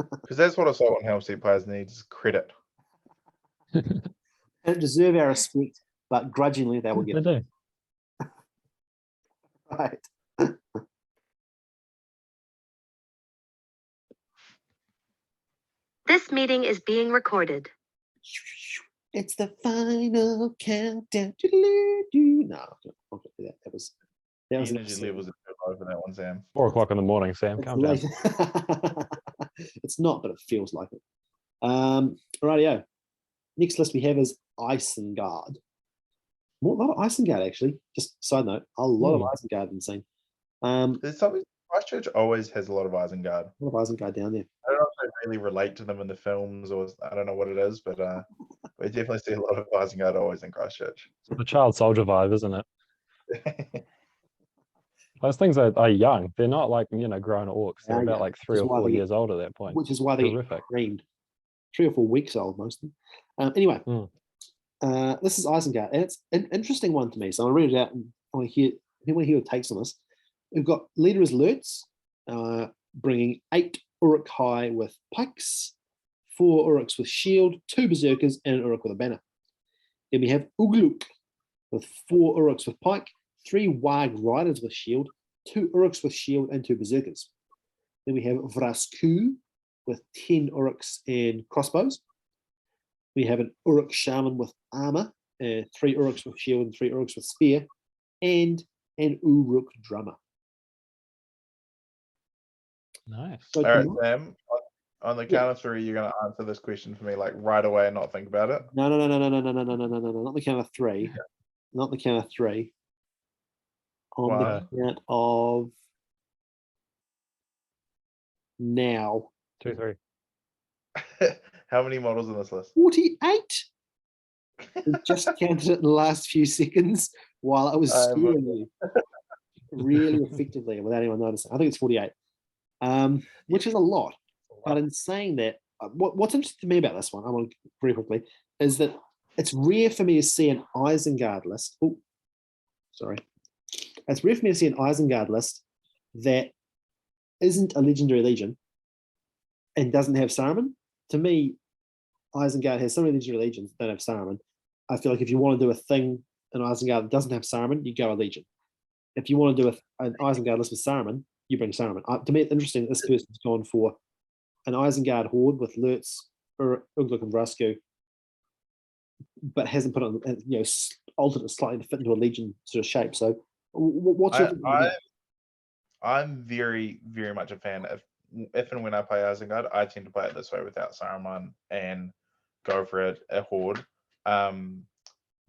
Because that's what Assault on Helm's Deep players need is credit. They don't deserve our respect, but grudgingly they will get it. They do. Right. This meeting is being recorded. It's the final countdown. No, I'll do that. That was energy levels are too low for that one, Sam. 4 o'clock in the morning, Sam. Calm down. It's not, but it feels like it. Rightio. Next list we have is Isengard. A lot of Isengard, actually. Just side note, a lot of Isengard been seen. There's something. Christchurch always has a lot of Isengard. A lot of Isengard down there. I don't know if they really relate to them in the films, or I don't know what it is, but we definitely see a lot of Isengard always in Christchurch. It's the child soldier vibe, isn't it? Those things are young. They're not like grown orcs. They're about like 3 or 4 years old at that point. Which is why they get creamed. 3 or 4 weeks old, most of them. Anyway, this is Isengard, and it's an interesting one to me. So I'll read it out, and I want to hear your takes on this. We've got leader is Lurtz, bringing 8 Uruk high with pikes, 4 Uruks with shield, 2 berserkers, and an Uruk with a banner. Then we have Ugluk with 4 Uruks with pike, 3 Warg riders with shield, 2 Uruks with shield, and 2 berserkers. Then we have Vrasku with 10 Uruks and crossbows. We have an Uruk shaman with armor, 3 Uruks with shield and 3 Uruks with spear, and an Uruk drummer. Nice. So All right, can- Sam. On the count of three, you're going to answer this question for me like right away and not think about it. No, not the count of three. Not the count of three. On the One. count of now. 2, 3. How many models in this list? 48. We just counted it in the last few seconds while I was skewing you really effectively without anyone noticing. I think it's 48, which is a lot. But in saying that, what's interesting to me about this one, I want to very quickly, is that it's rare for me to see an Isengard list. Oh, sorry. It's rare for me to see an Isengard list that isn't a legendary legion and doesn't have Saruman. To me, Isengard has so many legendary legions that don't have Saruman. I feel like if you want to do a thing in Isengard that doesn't have Saruman, you go a legion. If you want to do an Isengard list with Saruman, you bring Saruman. To me, it's interesting that this person's gone for an Isengard Horde with Lurtz, Ugluk, and Vrasku, but hasn't put on, altered it slightly to fit into a legion sort of shape. So, what's your? I'm very, very much a fan of. If and when I play Isengard, I tend to play it this way without Saruman and go for a Horde.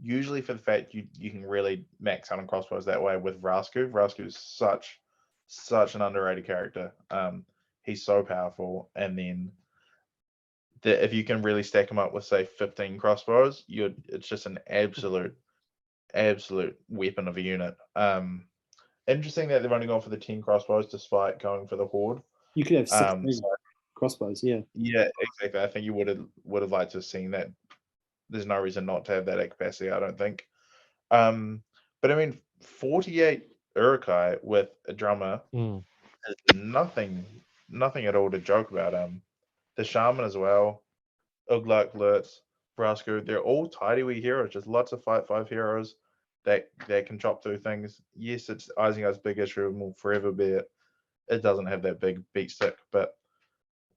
Usually for the fact you can really max out on crossbows that way with Vrasku. Vrasku is such an underrated character. He's so powerful, and then if you can really stack him up with say 15 crossbows, it's just an absolute weapon of a unit. Interesting that they've only gone for the 10 crossbows despite going for the Horde. You could have 16 crossbows, yeah. Yeah, exactly. I think you would have liked to have seen that. There's no reason not to have that capacity, I don't think. But I mean, 48 Uruk-hai with a drummer is nothing at all to joke about. The Shaman as well, Ugluk, Lurtz, Vrasku, they're all tidy wee heroes, just lots of fight 5 heroes that can chop through things. Yes, it's Isengard's big issue and will forever be it doesn't have that big beat stick, but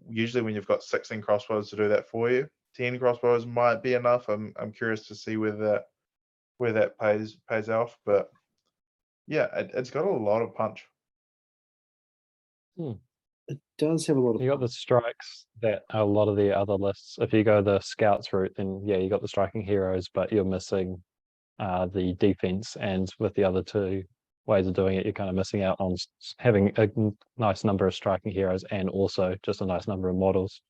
usually when you've got 16 crossbows to do that for you, 10 crossbows might be enough. I'm curious to see where that pays off, but yeah, it's got a lot of punch. It does have a lot of. You got the strikes that a lot of the other lists. If you go the scouts route, then yeah, you got the striking heroes, but you're missing the defense. And with the other two ways of doing it, you're kind of missing out on having a nice number of striking heroes and also just a nice number of models.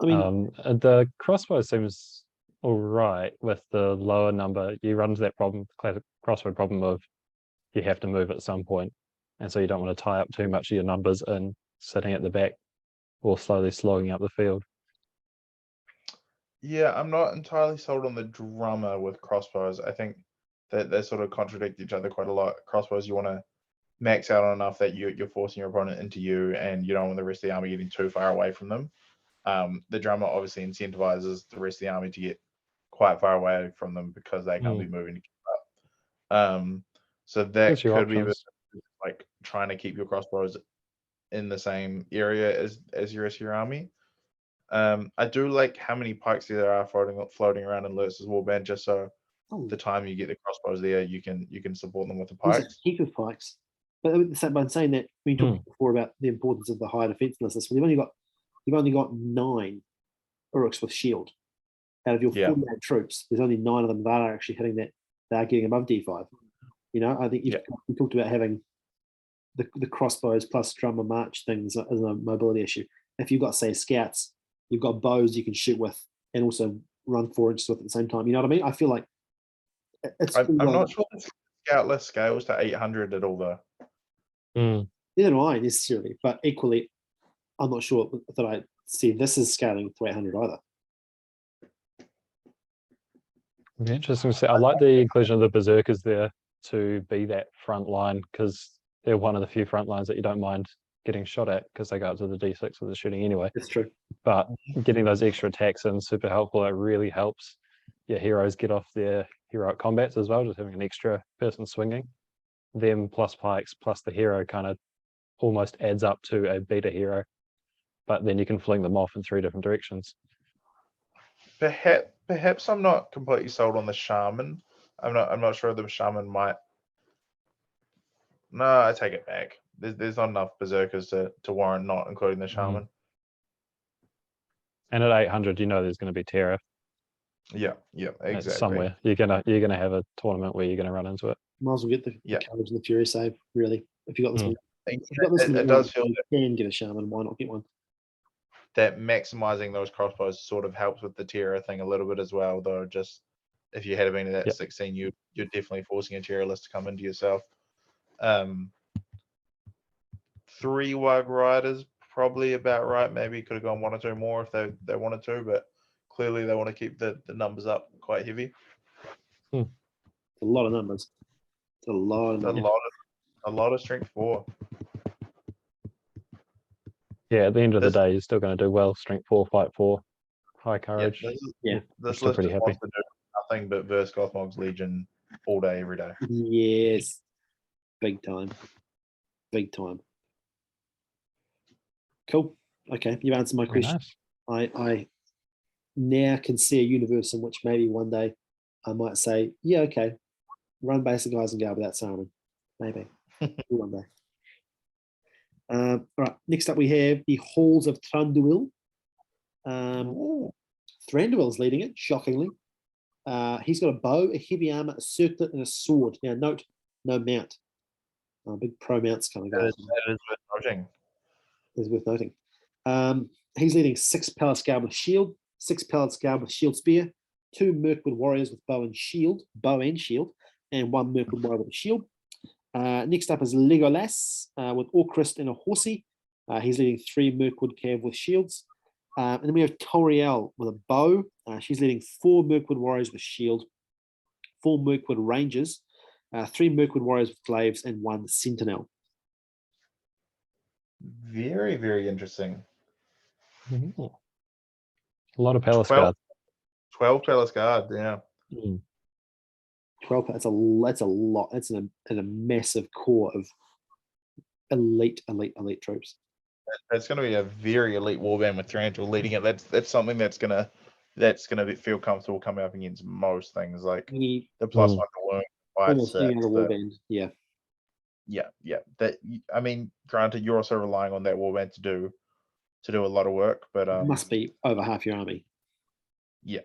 I mean, the crossbow seems all right with the lower number. You run into that problem, classic crossbow problem of you have to move at some point, and so you don't want to tie up too much of your numbers in sitting at the back or slowly slogging up the field. Yeah, I'm not entirely sold on the drummer with crossbows. I think that they sort of contradict each other quite a lot. Crossbows, you want to max out on enough that you're forcing your opponent into you, and you don't want the rest of the army getting too far away from them. The drummer obviously incentivizes the rest of the army to get quite far away from them because they can't be moving to keep up. So that could be a bit like trying to keep your crossbows in the same area as your rest of your army. I do like how many pikes there are floating around in Lurtz's warband, just so the time you get the crossbows there, you can support them with the pikes. There's a heap of pikes. But by saying that, we talked before about the importance of the high defense list. You've only got 9 Uruks with shield. Out of your 48 troops, there's only 9 of them that are actually hitting that. They are getting above D5. I think we talked about having the crossbows plus drummer march things as a mobility issue. If you've got, say, scouts, you've got bows you can shoot with and also run 4 inches with at the same time. You know what I mean? I feel like it's. I'm not sure the scout list scales to 800 at all, though. Neither do I necessarily, but equally, I'm not sure that I see this is scaling to 800 either. Be interesting to see. I like the inclusion of the berserkers there to be that front line because they're one of the few front lines that you don't mind getting shot at because they go up to the D6 with the shooting anyway. That's true. But getting those extra attacks in super helpful. It really helps your heroes get off their heroic combats as well. Just having an extra person swinging them plus pikes plus the hero kind of almost adds up to a beta hero. But then you can fling them off in 3 different directions. Perhaps I'm not completely sold on the shaman. I'm not sure the shaman might. No, I take it back. there's not enough berserkers to warrant not including the shaman. And at 800, you know there's going to be Terra Yeah, exactly. somewhere. You're gonna have a tournament where you're gonna run into it. Might as well get the courage and the fury save, really. If you got this one, It does feel you can get a shaman. Why not get one? that maximizing those crossbows sort of helps with the Terra thing a little bit as well, though. Just if you had been at that 16, you're definitely forcing a Terra list to come into yourself. 3 Wug Riders probably about right. Maybe could have gone 1 or 2 more if they wanted to, but clearly they want to keep the numbers up quite heavy. It's a lot of numbers. It's a lot of numbers. A lot of strength 4. Yeah, at the end of the day, you're still going to do well. Strength 4, fight 4, high courage. This still list pretty just happy. wants to do nothing but verse Gothmog's Legion all day, every day. Yes, big time, big time. Cool. Okay, you've answered my question. Nice. I now can see a universe in which maybe one day I might say, yeah, okay, run basic Isengard without Saruman. Maybe one day. All right, next up we have the Halls of Thranduil. Thranduil's leading it, shockingly. He's got a bow, a heavy armor, a circlet, and a sword. Now, note, no mount. Big pro mounts kind of guy. That is worth noting. Is worth noting. He's leading 6 Pelasgar with shield, 6 Pelasgar with shield spear, 2 Mirkwood warriors with bow and shield, and 1 Mirkwood warrior with a shield. Next up is Legolas with Orcrist and a horsey. He's leading 3 Mirkwood cav with shields. And then we have Toriel with a bow. She's leading 4 Mirkwood warriors with shield, 4 Mirkwood rangers, 3 Mirkwood warriors with glaives, and 1 sentinel. Very, very interesting. A lot of Pelasgar. 12 Pelasgar, yeah. 12. That's a lot. That's a massive core of elite troops. That's going to be a very elite warband with Thranduil leading it. That's something that's gonna feel comfortable coming up against most things like the +1 to wound, almost any other warband. Yeah. That, I mean, granted, you're also relying on that warband to do a lot of work, but it must be over half your army. Yeah,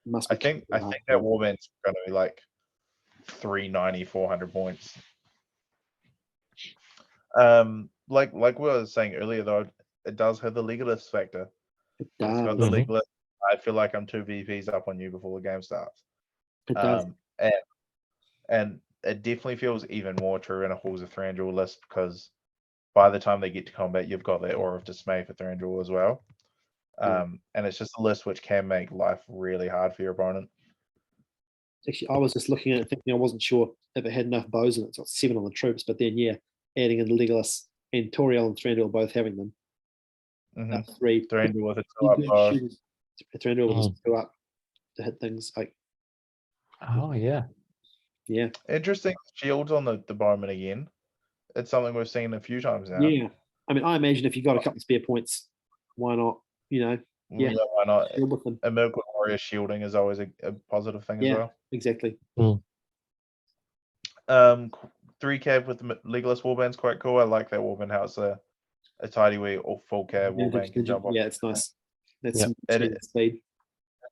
must be. I think that warband's going to be like 390, 400 points. Like what I was saying earlier, though, it does have the Legolas factor. It's got the Legolas. I feel like I'm 2 VPs up on you before the game starts. It does. And it definitely feels even more true in a Halls of Thranduil list because by the time they get to combat, you've got that Aura of Dismay for Thranduil as well. And it's just a list which can make life really hard for your opponent. Actually, I was just looking at it thinking I wasn't sure if it had enough bows in it. It's got 7 on the troops, but then adding in Legolas and Toriel and Thranduil both having them. 3 Thranduil with a 2-up bow. Thranduil with a 2-up to hit things like. Oh yeah. Yeah. Interesting shields on the bowman again. It's something we've seen a few times now. Yeah. I mean, I imagine if you've got a couple of spare points, why not? Yeah. Why not? With them. A Mirkwood warrior shielding is always a positive thing as well. Exactly. 3 cav with the Legolas warband's quite cool. I like that warband, how it's a tidy way or full cav warband can jump off. Yeah, it's nice. That's some It speed.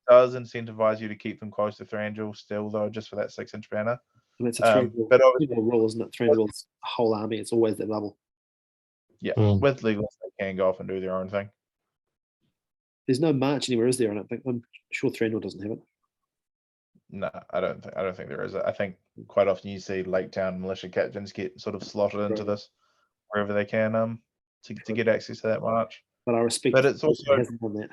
does incentivize you to keep them close to Thranduil still, though, just for that 6-inch banner. And it's a Thranduil, but rule, isn't it? Thranduil's whole army, it's always that level. Yeah, with Legolas, they can go off and do their own thing. There's no march anywhere, is there? I don't think. I'm sure Thranduil doesn't have it. No, I don't think there is. I think quite often you see Laketown militia captains get sort of slotted into this wherever they can to get access to that march. But I respect. But it's also hasn't done that.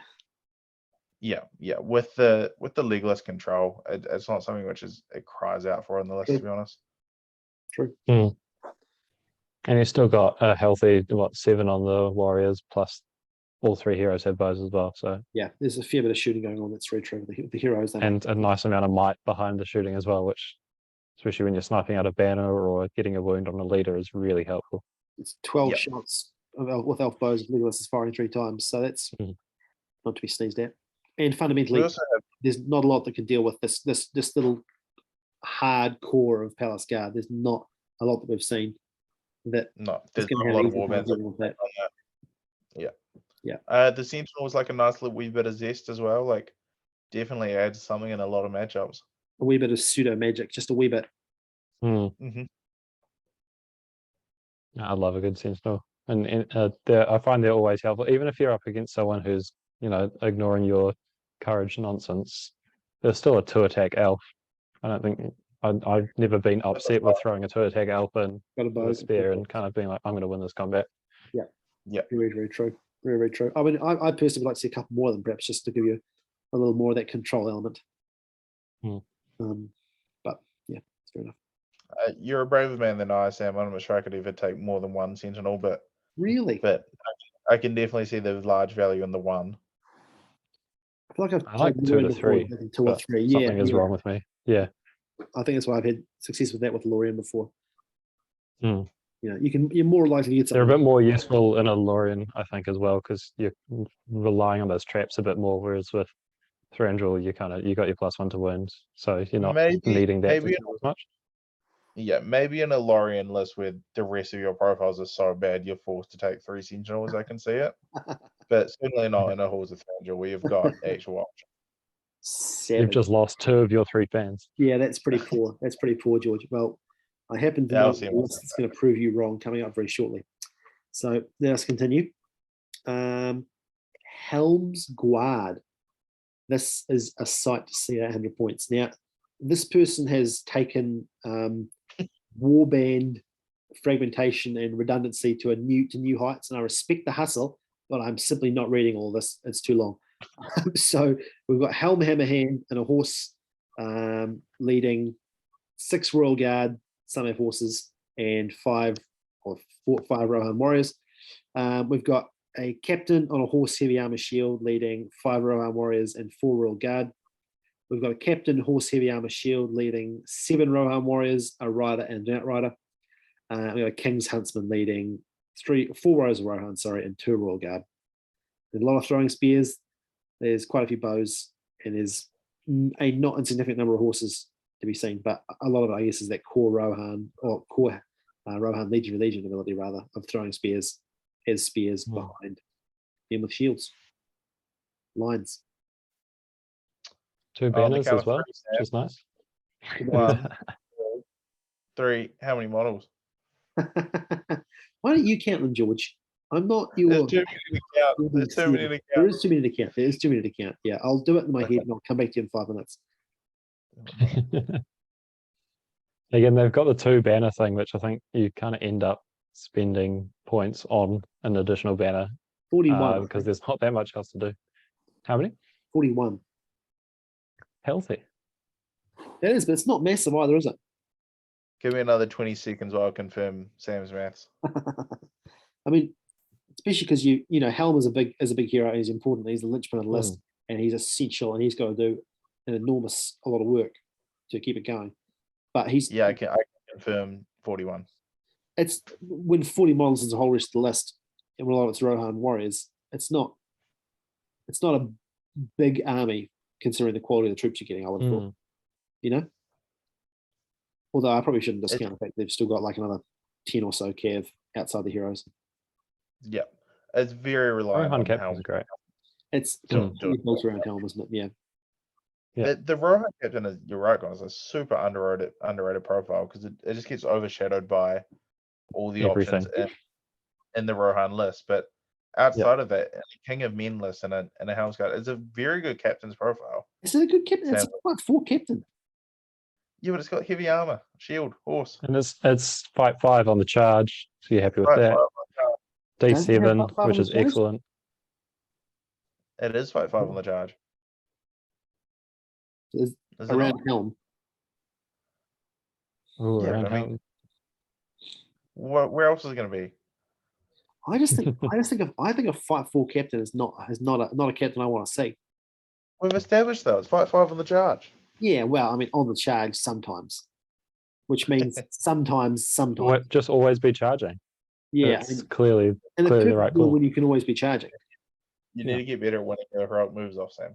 Yeah. With the Legolas control, it's not something which it cries out for on the list, to be honest. True. And you've still got a healthy 7 on the warriors plus all 3 heroes have bows as well. So yeah, there's a fair bit of shooting going on. That's very true. The heroes and a nice amount of might behind the shooting as well, which especially when you're sniping out a banner or getting a wound on a leader is really helpful. It's 12 shots with elf bows. Legolas is firing 3 times, so that's not to be sneezed at. And fundamentally, there's not a lot that can deal with this little hard core of Pelasgar. There's not a lot that we've seen that No, is there's going not to a have lot of easy time warbands dealing with that. on that. Yeah. Yeah. The Sentinel was like a nice little wee bit of zest as well. Like, definitely adds something in a lot of matchups. A wee bit of pseudo magic, just a wee bit. Mm-hmm. I love a good sentinel, and I find they're always helpful, even if you're up against someone who's ignoring your courage nonsense. There's still a 2-attack elf. I don't think I've never been upset with throwing a 2-attack elf in Got a with bow. a spear and kind of being like, I'm going to win this combat. Yeah. Very, very true. Very, very true. I mean, I personally would like to see a couple more of them, perhaps just to give you a little more of that control element. But yeah, it's fair enough. You're a braver man than I, Sam. I'm not sure I could ever take more than one Sentinel, but Really? I can definitely see the large value in the one. I feel like I've I like taken 2 to before, 3. 2 or but 3. Yeah, something is wrong with me. Yeah. I think that's why I've had success with that with Lorien before. Mm. You're more likely to get They're a something. bit more useful in a Lorien, I think, as well, because you're relying on those traps a bit more. Whereas with Thranduil, you got your +1 to wound, so you're not needing that to kill as much. Yeah, maybe in a Lorien list where the rest of your profiles are so bad you're forced to take 3 Sentinels, I can see it. But certainly not in a Halls of Thranduil where you've got actual options. Savage. You've just lost 2 of your 3 fans. Yeah, that's pretty poor. That's pretty poor, George. Well, I happen to know it's going to prove you wrong coming up very shortly. So let's continue. Helm's Guard. This is a sight to see at 100 points. Now, this person has taken warband fragmentation and redundancy to new heights, and I respect the hustle, but I'm simply not reading all this. It's too long. So we've got Helm Hammerhand and a horse leading 6 Royal Guard, some have horses, and 5 Rohan warriors. We've got a captain on a horse heavy armor shield leading 5 Rohan warriors and 4 Royal Guard. We've got a captain horse heavy armor shield leading 7 Rohan warriors, a rider and an outrider. We've got a King's Huntsman leading 4 rows of Rohan, and 2 Royal Guard. There's a lot of throwing spears. There's quite a few bows, and there's a not insignificant number of horses to be seen. But a lot of it, I guess, is that core Rohan Legion ability rather of throwing spears as spears behind them with shields, lines. 2 banners as well, which is nice. 1, 2, 3. How many models? Why don't you count them, George? I'm not your. There's too many to count. There's too many to count. There is too many to count. There is too many to count. Yeah, I'll do it in my head and I'll come back to you in 5 minutes. Again, they've got the 2 banner thing, which I think you kind of end up spending points on an additional banner 41 because there's not that much else to do. How many? 41. Healthy. That is, but it's not massive either, is it? Give me another 20 seconds while I confirm Sam's maths. I mean, especially because Helm is a big hero. He's important. He's the linchpin of the list, and he's essential. And he's got to do a lot of work to keep it going. But I can confirm 41. It's when 40 models is the whole rest of the list, and when a lot of it's Rohan warriors. It's not a big army considering the quality of the troops you're getting. I would have thought, Although I probably shouldn't discount the fact they've still got like another 10 or so cav outside the heroes. Yeah, it's very reliant on Helm. Great. It's built around Helm, isn't it? Yeah. The Rohan captain is, you're right, guys, a super underrated profile because it just gets overshadowed by all the options in the Rohan list. But outside of that, a King of Men list and a Helm's Guard is a very good captain's profile. Is it a good captain? It's a 4 captain. Yeah, but it's got heavy armor, shield, horse. And it's fight 5 on the charge, so you're happy with that. D7, which is excellent. It is fight 5 on the charge. Is around Helm. Ooh, around Helm. Where else is it going to be? I think a fight 4 captain is not a captain I want to see. We've established though it's fight 5 on the charge. Yeah, well, I mean on the charge sometimes, which means sometimes. Just always be charging. Yeah, it's clearly the right call. When you can always be charging. You need to get better at winning the heroic moves off, Sam.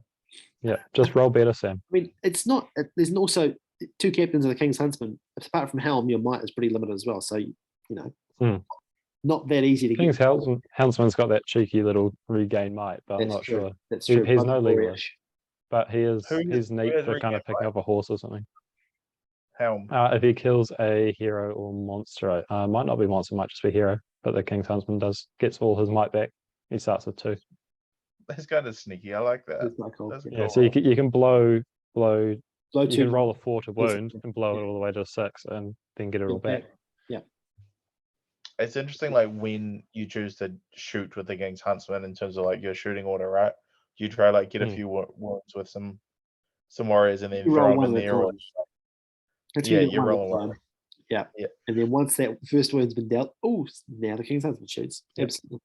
Yeah, just roll better, Sam. I mean, it's not. There's also 2 captains of the King's Huntsman. Apart from Helm, your might is pretty limited as well. So not that easy to King's get. Helmsman's got that cheeky little regain might, but I'm That's not true. sure. That's He's true. no Glorious. Legolas, but he's neat has for kind of regain picking up a horse or something. Helm. If he kills a hero or monster, might not be monster, might just be hero. But the King's Huntsman gets all his might back. He starts with 2. That's kind of sneaky. I like that. That's not cool. That's a Yeah, cool so roll. you can blow. You 2 can roll a 4 to wound Basically. and blow it Yeah. all the way to a 6, and then get it all back. Yeah. It's interesting, like when you choose to shoot with the King's Huntsman in terms of like your shooting order, right? You try like get a few wounds with some warriors and then You throw roll them one in at a there. Or, time. That's yeah, when you're one at a rolling one. time. Yeah. Yeah. And then once that first wound's been dealt, now the King's Huntsman shoots. Yep. Absolutely.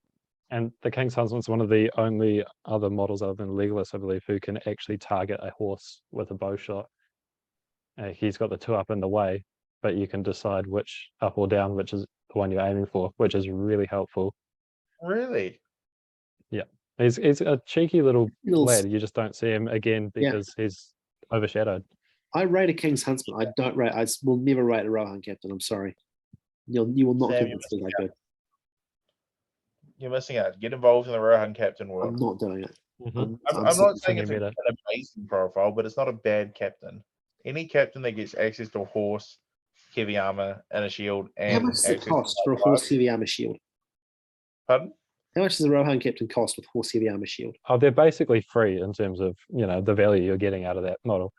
And the King's Huntsman's one of the only other models other than Legolas, I believe, who can actually target a horse with a bow shot. He's got the 2 up in the way, but you can decide which up or down, which is the one you're aiming for, which is really helpful. Really? Yeah. He's a cheeky little Little lad. You just don't see him again because he's overshadowed. I rate a King's Huntsman. I don't rate. I will never rate a Rohan captain. I'm sorry. You will not Sam, convince me that good. You're missing out. Get involved in the Rohan captain work. I'm not doing it. Mhm. I'm not saying Singing it's better. an amazing profile, but it's not a bad captain. Any captain that gets access to a horse, heavy armor, and a shield, and How much does it access cost to for a horse heavy armor shield? Pardon? How much does a Rohan captain cost with horse heavy armor shield? Oh, they're basically free in terms of, the value you're getting out of that model.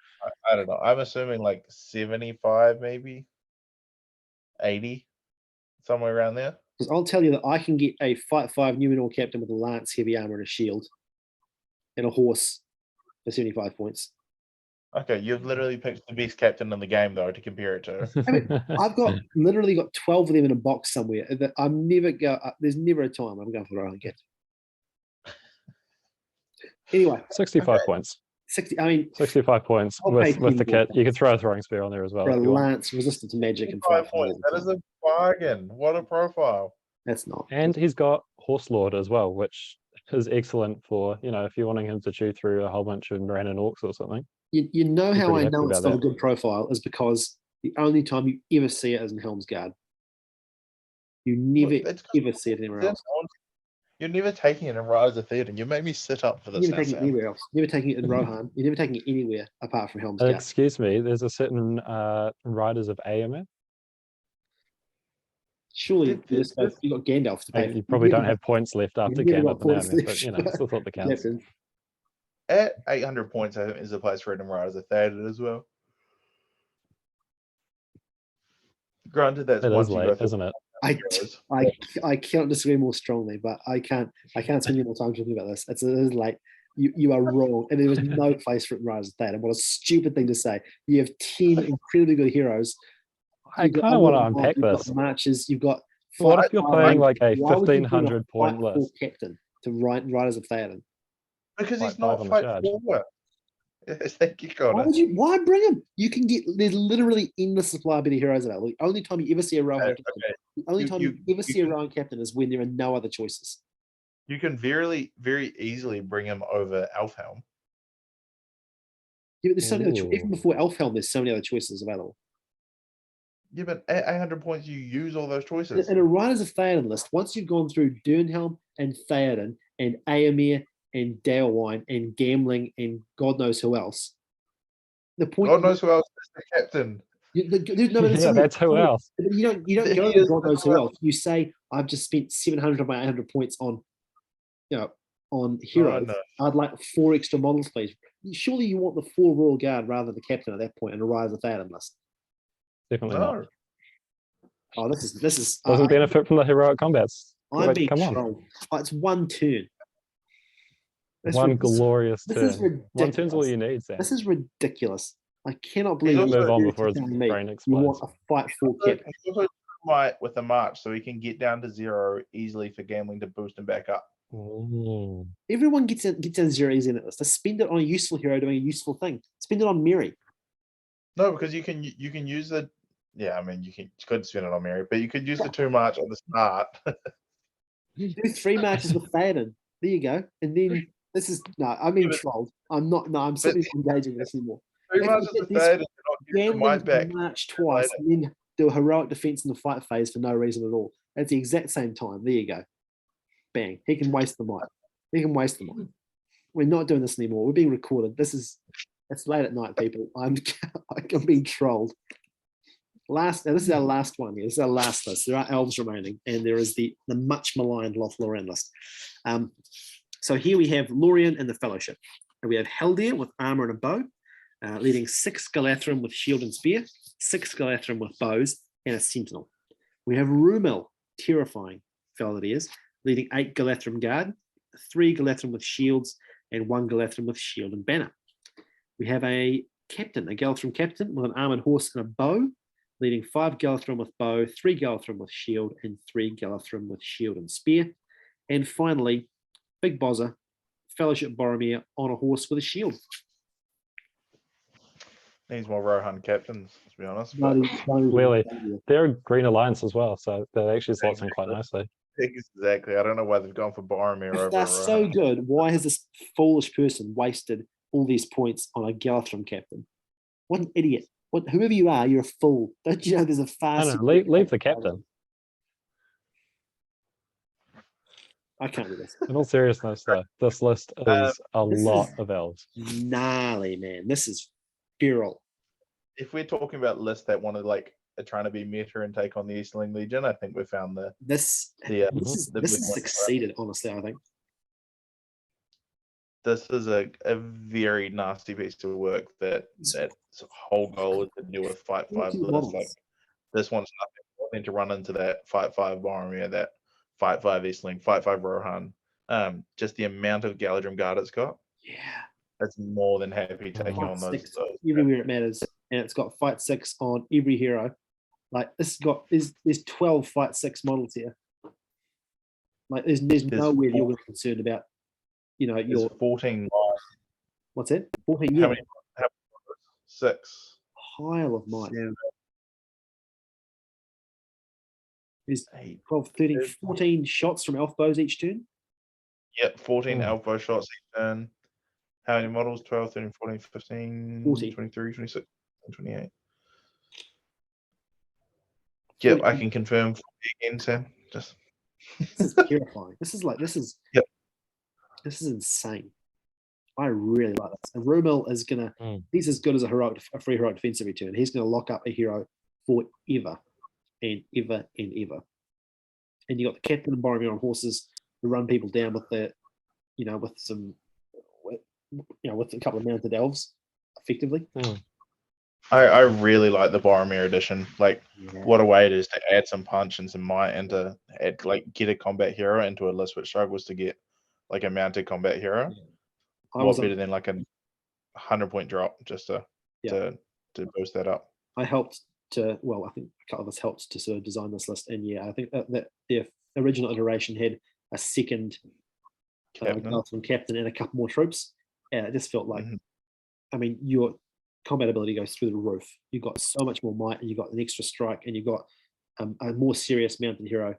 I don't know. I'm assuming like 75, maybe 80, somewhere around there. Because I'll tell you that I can get a Fight 5 Numenor captain with a lance, heavy armor, and a shield, and a horse for 75 points. Okay, you've literally picked the best captain in the game, though, to compare it to. I mean, I've literally got 12 of them in a box somewhere. That I'm never go. There's never a time I'm going for the Rohan captain. Anyway, 65 points. 60. I mean, 65 points I'll with pay the 10 more kit. You can throw a throwing spear on there as well. for a if you want. lance resistant to magic and 5 5 points. That is a bargain. What a profile. That's not. And he's got Horse Lord as well, which is excellent for, if you're wanting him to chew through a whole bunch of Morannon orcs or something. You know I'm how pretty I happy know it's about not a that. good profile is because the only time you ever see it is in Helmsguard. You never It's ever see it anywhere else. You're never taking it in Rise of Theoden. You made me sit up for this You're now, never taking it Sam. anywhere else. You're never taking it in Rohan. You're never taking it anywhere apart from Helmsguard. Excuse me, there's a certain Riders of Aemir. Surely you got Gandalf to pay. You probably don't have points left after never Gandalf got and points Aemir, left. but still thought the counts. Captain. At 800 points, I think is a place for it in Rise of Theoden as well. Granted, that's It once is you late, go through isn't it? I can't disagree more strongly, but I can't spend any more time talking about this. It is like you are wrong, and there was no place for it in Rise of Theoden. What a stupid thing to say. You have 10 incredibly good heroes. I kind of want to unpack you've this. Got marches. You've got. What if you're playing like a why would you bring 1500 point Fight 4 list? captain to Riders of Theoden? Because Fight he's not 5 on the fight charge. 4. Thank you, Connor. Why bring him? You can get there's literally endless supply of better heroes available. The only time you ever see a Rohan captain, the only time you ever see a Rohan captain is when there are no other choices. You can very, very easily bring him over Elfhelm. Yeah, but there's so many even before Elfhelm, there's so many other choices available. Yeah, but at 800 points, you use all those choices. In a Riders of Theoden list, once you've gone through Durnhelm and Theoden and Aemir and Dalewyne and Gambling and God knows who else, the point. God knows who else is the captain. That's who else. You don't go to God knows who else. You say I've just spent 700 of my 800 points on, on heroes. No. I'd like 4 extra models, please. Surely you want the 4 Royal Guard rather than the captain at that point in a Rise of Theoden list. Definitely not. Oh, this is doesn't benefit from the heroic combats. I'm being come trolled. Oh, it's one turn. One glorious turn. This is ridiculous. One turn's all you need, Sam. This is ridiculous. I cannot believe you move on before his brain explodes. You want a Fight 4 captain. Might with a march, so he can get down to 0 easily for Gambling to boost him back up. Ooh. Everyone gets down 0 easy in that list. Spend it on a useful hero doing a useful thing. Spend it on Mary. No, because you can use the. Yeah, I mean you could spend it on Mary, but you could use the 2 march at the start. You do 3 matches with Theoden. There you go, and then this is I'm being trolled. I'm not. No, I'm simply not engaging in this anymore. 3 marches with Theoden, Gambling march twice and then do a heroic defense in the fight phase for no reason at all. At the exact same time. There you go. Bang. He can waste the mic. We're not doing this anymore. We're being recorded. It's late at night, people. I'm being trolled. Now this is our last one here. This is our last list. There are elves remaining, and there is the much maligned Lothlorien list. So here we have Lorien and the Fellowship. And we have Haldir with armor and a bow, leading 6 Galadhrim with shield and spear, 6 Galadhrim with bows, and a sentinel. We have Rumil, terrifying fellow that he is, leading 8 Galadhrim guard, 3 Galadhrim with shields, and 1 Galadhrim with shield and banner. We have a Galadhrim captain with an armored horse and a bow, leading 5 Galadhrim with bow, 3 Galadhrim with shield, and 3 Galadhrim with shield and spear. And finally, Big Bozza, Fellowship Boromir on a horse with a shield. Needs more Rohan captains, to be honest. Really, they're a Green Alliance as well, so that actually slots in quite nicely. Exactly. I don't know why they've gone for Boromir over They're so good. Why has this foolish person wasted all these points on a Galadhrim captain? What an idiot. Whoever you are, you're a fool. Don't you know there's a fast... leave the captain. I can't do this. In all seriousness, though, this list is a lot of elves. Gnarly, man. This is feral. If we're talking about lists that want to are trying to be meta and take on the Easterling Legion, I think we found this has succeeded, honestly, I think. This is a very nasty piece of work that whole goal is to do with Fight 5 list. This one's nothing to run into that Fight 5 Boromir, that Fight 5 Eastling, Fight 5 Rohan. Just the amount of Galadhrim guard it's got. Yeah. It's more than happy taking on those. Everywhere it matters. And it's got Fight 6 on every hero. There's 12 Fight 6 models here. There's nowhere you're concerned about, your 14. What's it? 14, How many? 6. Pile of might. Yeah. There's 12, 13, 14 shots from elf bows each turn. Yep, 14 elf bow shots each turn. How many models? 12, 13, 14, 15, 40. 23, 26, 28. Yep, I can confirm 40 again, Sam. This is terrifying. This is insane. I really like this. And Rumil is he's as good as a free heroic defensive return. He's gonna lock up a hero forever and ever and ever. And you got the captain and Boromir on horses who run people down with with a couple of mounted elves, effectively. I really like the Boromir edition. What a way it is to add some punch and some might and to get a combat hero into a list which struggles to get a mounted combat hero. What better than a 100-point drop just to boost that up. I helped I think a couple of us helped to sort of design this list, and I think that the original iteration had a second captain and a couple more troops, and it just felt like, your combat ability goes through the roof. You've got so much more might, and you've got an extra strike, and you've got a more serious mounted hero,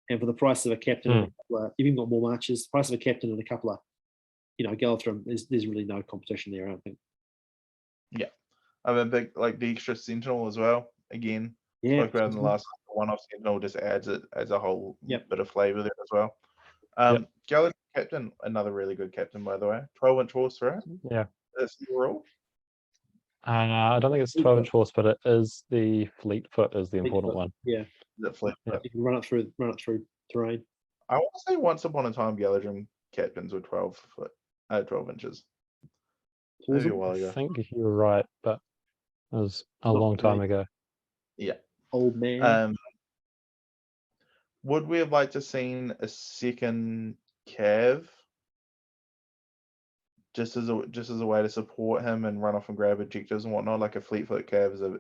and for the price of a captain, you've even got more marches. The price of a captain and a couple of Galadhrim, there's really no competition there, I don't think. Yeah. I'm a big the extra Sentinel as well. Again, spoke about in the last one-off. Sentinel just adds a whole bit of flavor there as well. Galadhrim captain, another really good captain, by the way. 12-inch horse, right? Yeah. That's your rule. I don't think it's 12-inch horse, but it is the Fleetfoot is the important one. Yeah. The Fleetfoot. You can run it through terrain. I want to say once upon a time Galadhrim captains were 12 inches. Maybe a while ago. I think you're right, but it was a long time ago. Yeah. Old man. Would we have liked to seen a second Cav? Just as a way to support him and run off and grab objectives and whatnot, a Fleetfoot Cav is a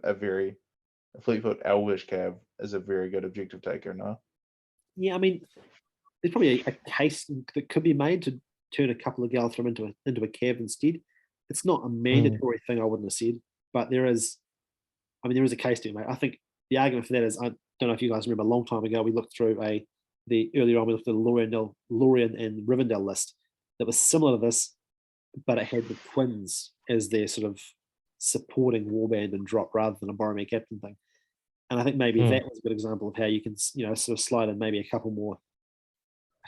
Fleetfoot Elvish Cav is a very good objective taker, no? Yeah, there's probably a case that could be made to turn a couple of Galadhrim into a Cav instead. It's not a mandatory thing, I wouldn't have said, but there is a case to be made. I think the argument for that is, I don't know if you guys remember, a long time ago we looked through earlier on we looked at the Lorien and Rivendell list that was similar to this, but it had the twins as their sort of supporting warband and drop rather than a Boromir captain thing. And I think maybe that was a good example of how you can, sort of slide in maybe a couple more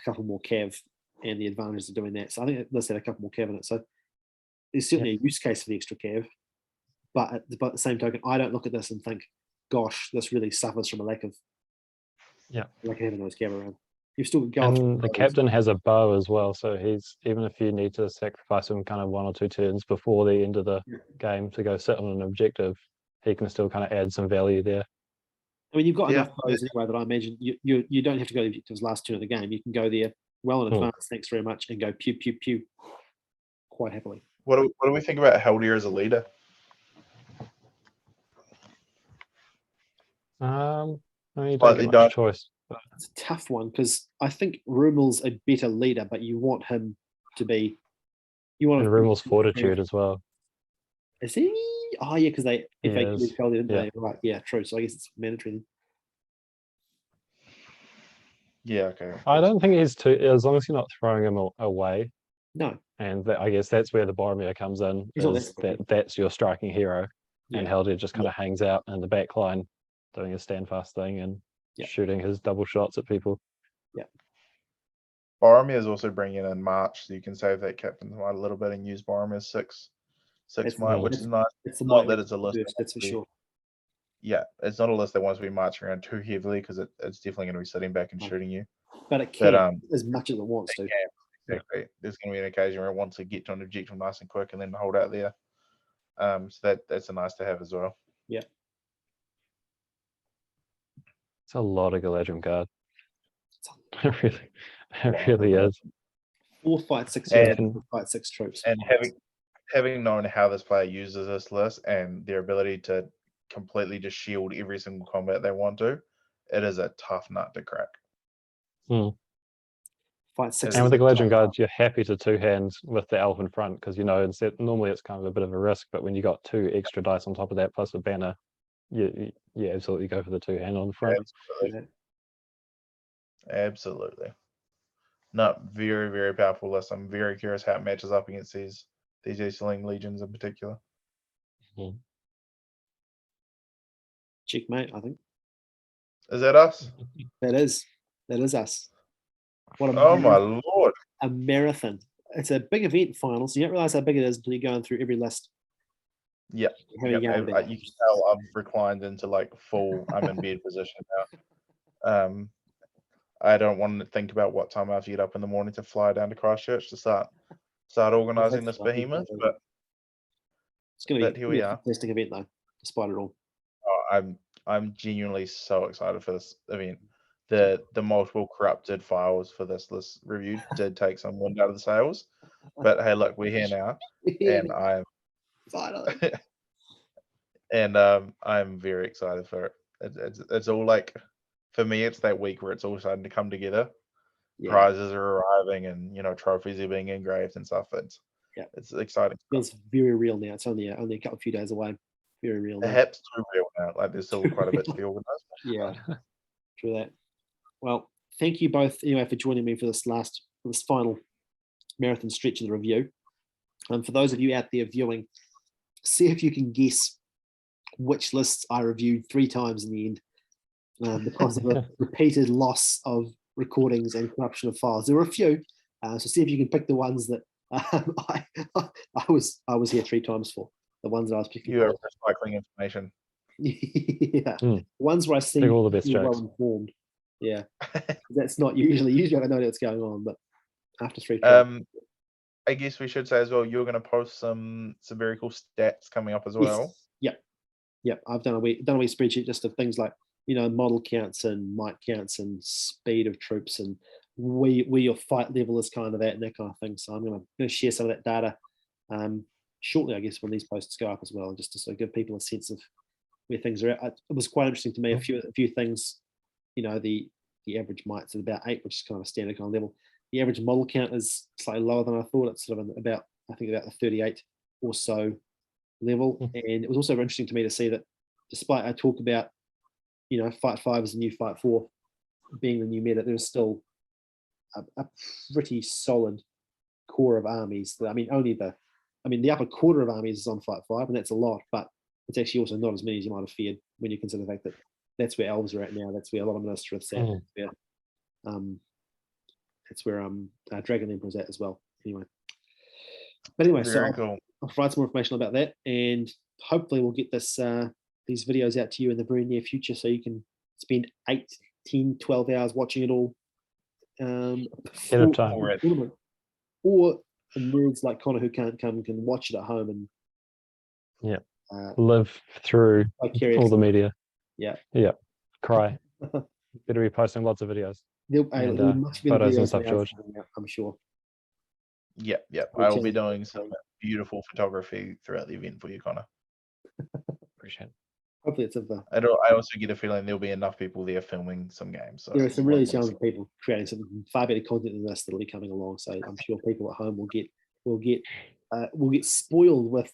cav and the advantages of doing that. So I think let's have a couple more cav in it. So there's certainly a use case for the extra cav, but at the same token, I don't look at this and think, gosh, this really suffers from a lack of having those cav around. You've still got and the captain has a bow as well, so he's, even if you need to sacrifice him kind of 1 or 2 turns before the end of the game to go sit on an objective, he can still kind of add some value there. I mean, you've got enough bows anyway that I imagine you don't have to go to the objectives last turn of the game. You can go there well in advance, thanks very much, and go pew pew pew quite happily. What do we think about Heldir as a leader? I mean, you don't get much choice. But it's a tough one because I think Rumel's a better leader, but you want him to be. And Rumel's fortitude as well. Is he? Oh yeah, because they didn't they? Right, yeah, true. So I guess it's mandatory then. Yeah, okay. I don't think he's too, as long as you're not throwing him away. No. And I guess that's where the Boromir comes in. That's your striking hero. And Heldir just kind of hangs out in the back line doing his standfast thing and shooting his double shots at people. Yeah. Boromir is also bringing in March, so you can save that captain's might a little bit and use Boromir's six might, which is nice. It's not that it's a list. That's for sure. Yeah, it's not a list that wants to be marching around too heavily because it's definitely going to be sitting back and shooting you. But it can as much as it wants to. Exactly. There's going to be an occasion where it wants to get to an objective nice and quick and then hold out there. So that's a nice to have as well. Yeah. It's a lot of Galadrim Guard. It really is. 4 fight 6 fight 6 troops. And having known how this player uses this list and their ability to completely just shield every single combat they want to, it is a tough nut to crack. Fight 6. And with the Galadrim Guard, you're happy to two-hand with the elf in front because normally it's kind of a bit of a risk, but when you got 2 extra dice on top of that plus a banner, you absolutely go for the two-hand on the front. Absolutely. Not very, very powerful list. I'm very curious how it matches up against these Easterling legions in particular. Checkmate, I think. Is that us? That is us. What my lord. A marathon. It's a big event final, so you don't realize how big it is until you're going through every list. Yeah. You can tell I'm reclined into like full I'm in bed position now. I don't want to think about what time I have to get up in the morning to fly down to Christchurch to start organising this behemoth, but it's going to be here we are. A fantastic event though, despite it all. I'm genuinely so excited for this event. The multiple corrupted files for this list review did take some wind out of the sails, but hey, look, we're here now, and I'm finally, and I'm very excited for it. It's all like, for me, it's that week where it's all starting to come together. Prizes are arriving, and trophies are being engraved and stuff. It's exciting. It feels very real now. It's only a few days away. Very real. Perhaps too real now. Like there's still quite a bit to be organised. Yeah, true that. Well, thank you both anyway for joining me for this final marathon stretch of the review. For those of you out there viewing, see if you can guess which lists I reviewed 3 times in the end, because of a repeated loss of recordings and corruption of files. There were a few, so see if you can pick the ones that I was here 3 times for. The ones that I was picking. You are recycling information. Yeah, ones where I see all the best jokes. Well informed. Yeah, that's not usually I know what's going on, but after 3 I guess we should say as well, you're going to post some very cool stats coming up as well. Yep. I've done a wee spreadsheet just of things like model counts and might counts and speed of troops and where your fight level is kind of at and that kind of thing. So I'm going to share some of that data shortly, I guess, when these posts go up as well, just to sort of give people a sense of where things are at. It was quite interesting to me. A few things. The average might's at about 8, which is kind of a standard kind of level. The average model count is slightly lower than I thought. It's sort of about the 38 or so level. And it was also interesting to me to see that despite I talk about, Fight 5 is the new Fight 4 being the new meta, there's still a pretty solid core of armies. The upper quarter of armies is on Fight 5, and that's a lot, but it's actually also not as many as you might have feared when you consider the fact that that's where elves are at now. That's where a lot of Minas Tirith's at. That's where Dragon Emperor's at as well. Anyway, so Very cool. I'll provide some more information about that, and hopefully we'll get these videos out to you in the very near future, so you can spend 8, 10, 12 hours watching it all. Ahead of time. Or nerds like Connor who can't come can watch it at home and live through all the media. Yeah. Cry. Better be posting lots of videos. There'll be much better photos and videos stuff, now George. coming out, I'm sure. Yep. I will be doing some beautiful photography throughout the event for you, Connor. Appreciate it. Hopefully it's of the. I also get a feeling there'll be enough people there filming some games. So there are some really talented people creating some far better content than this that'll be coming along. So I'm sure people at home will get spoiled with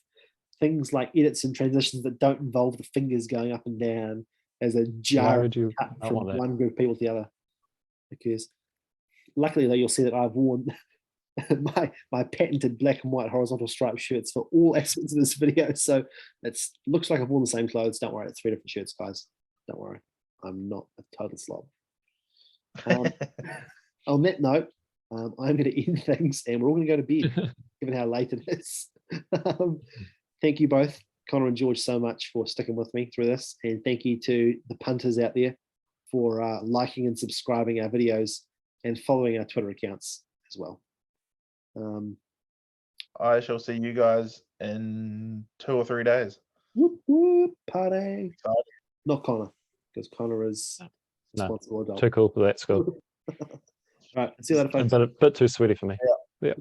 things like edits and transitions that don't involve the fingers going up and down as a jar cut from one group of people to the other. Because luckily though, you'll see that I've worn my patented black and white horizontal striped shirts for all aspects of this video. So it looks like I've worn the same clothes. Don't worry, it's 3 different shirts, guys. Don't worry. I'm not a total slob. On that note, I'm going to end things and we're all going to go to bed, given how late it is. Thank you both, Connor and George, so much for sticking with me through this. And thank you to the punters out there for liking and subscribing our videos and following our Twitter accounts as well. I shall see you guys in 2 or 3 days. Whoop, whoop, party. Not Connor, because Connor is responsible adult. Too cool for that school. All right, see you later, folks. A bit too sweaty for me. Yeah.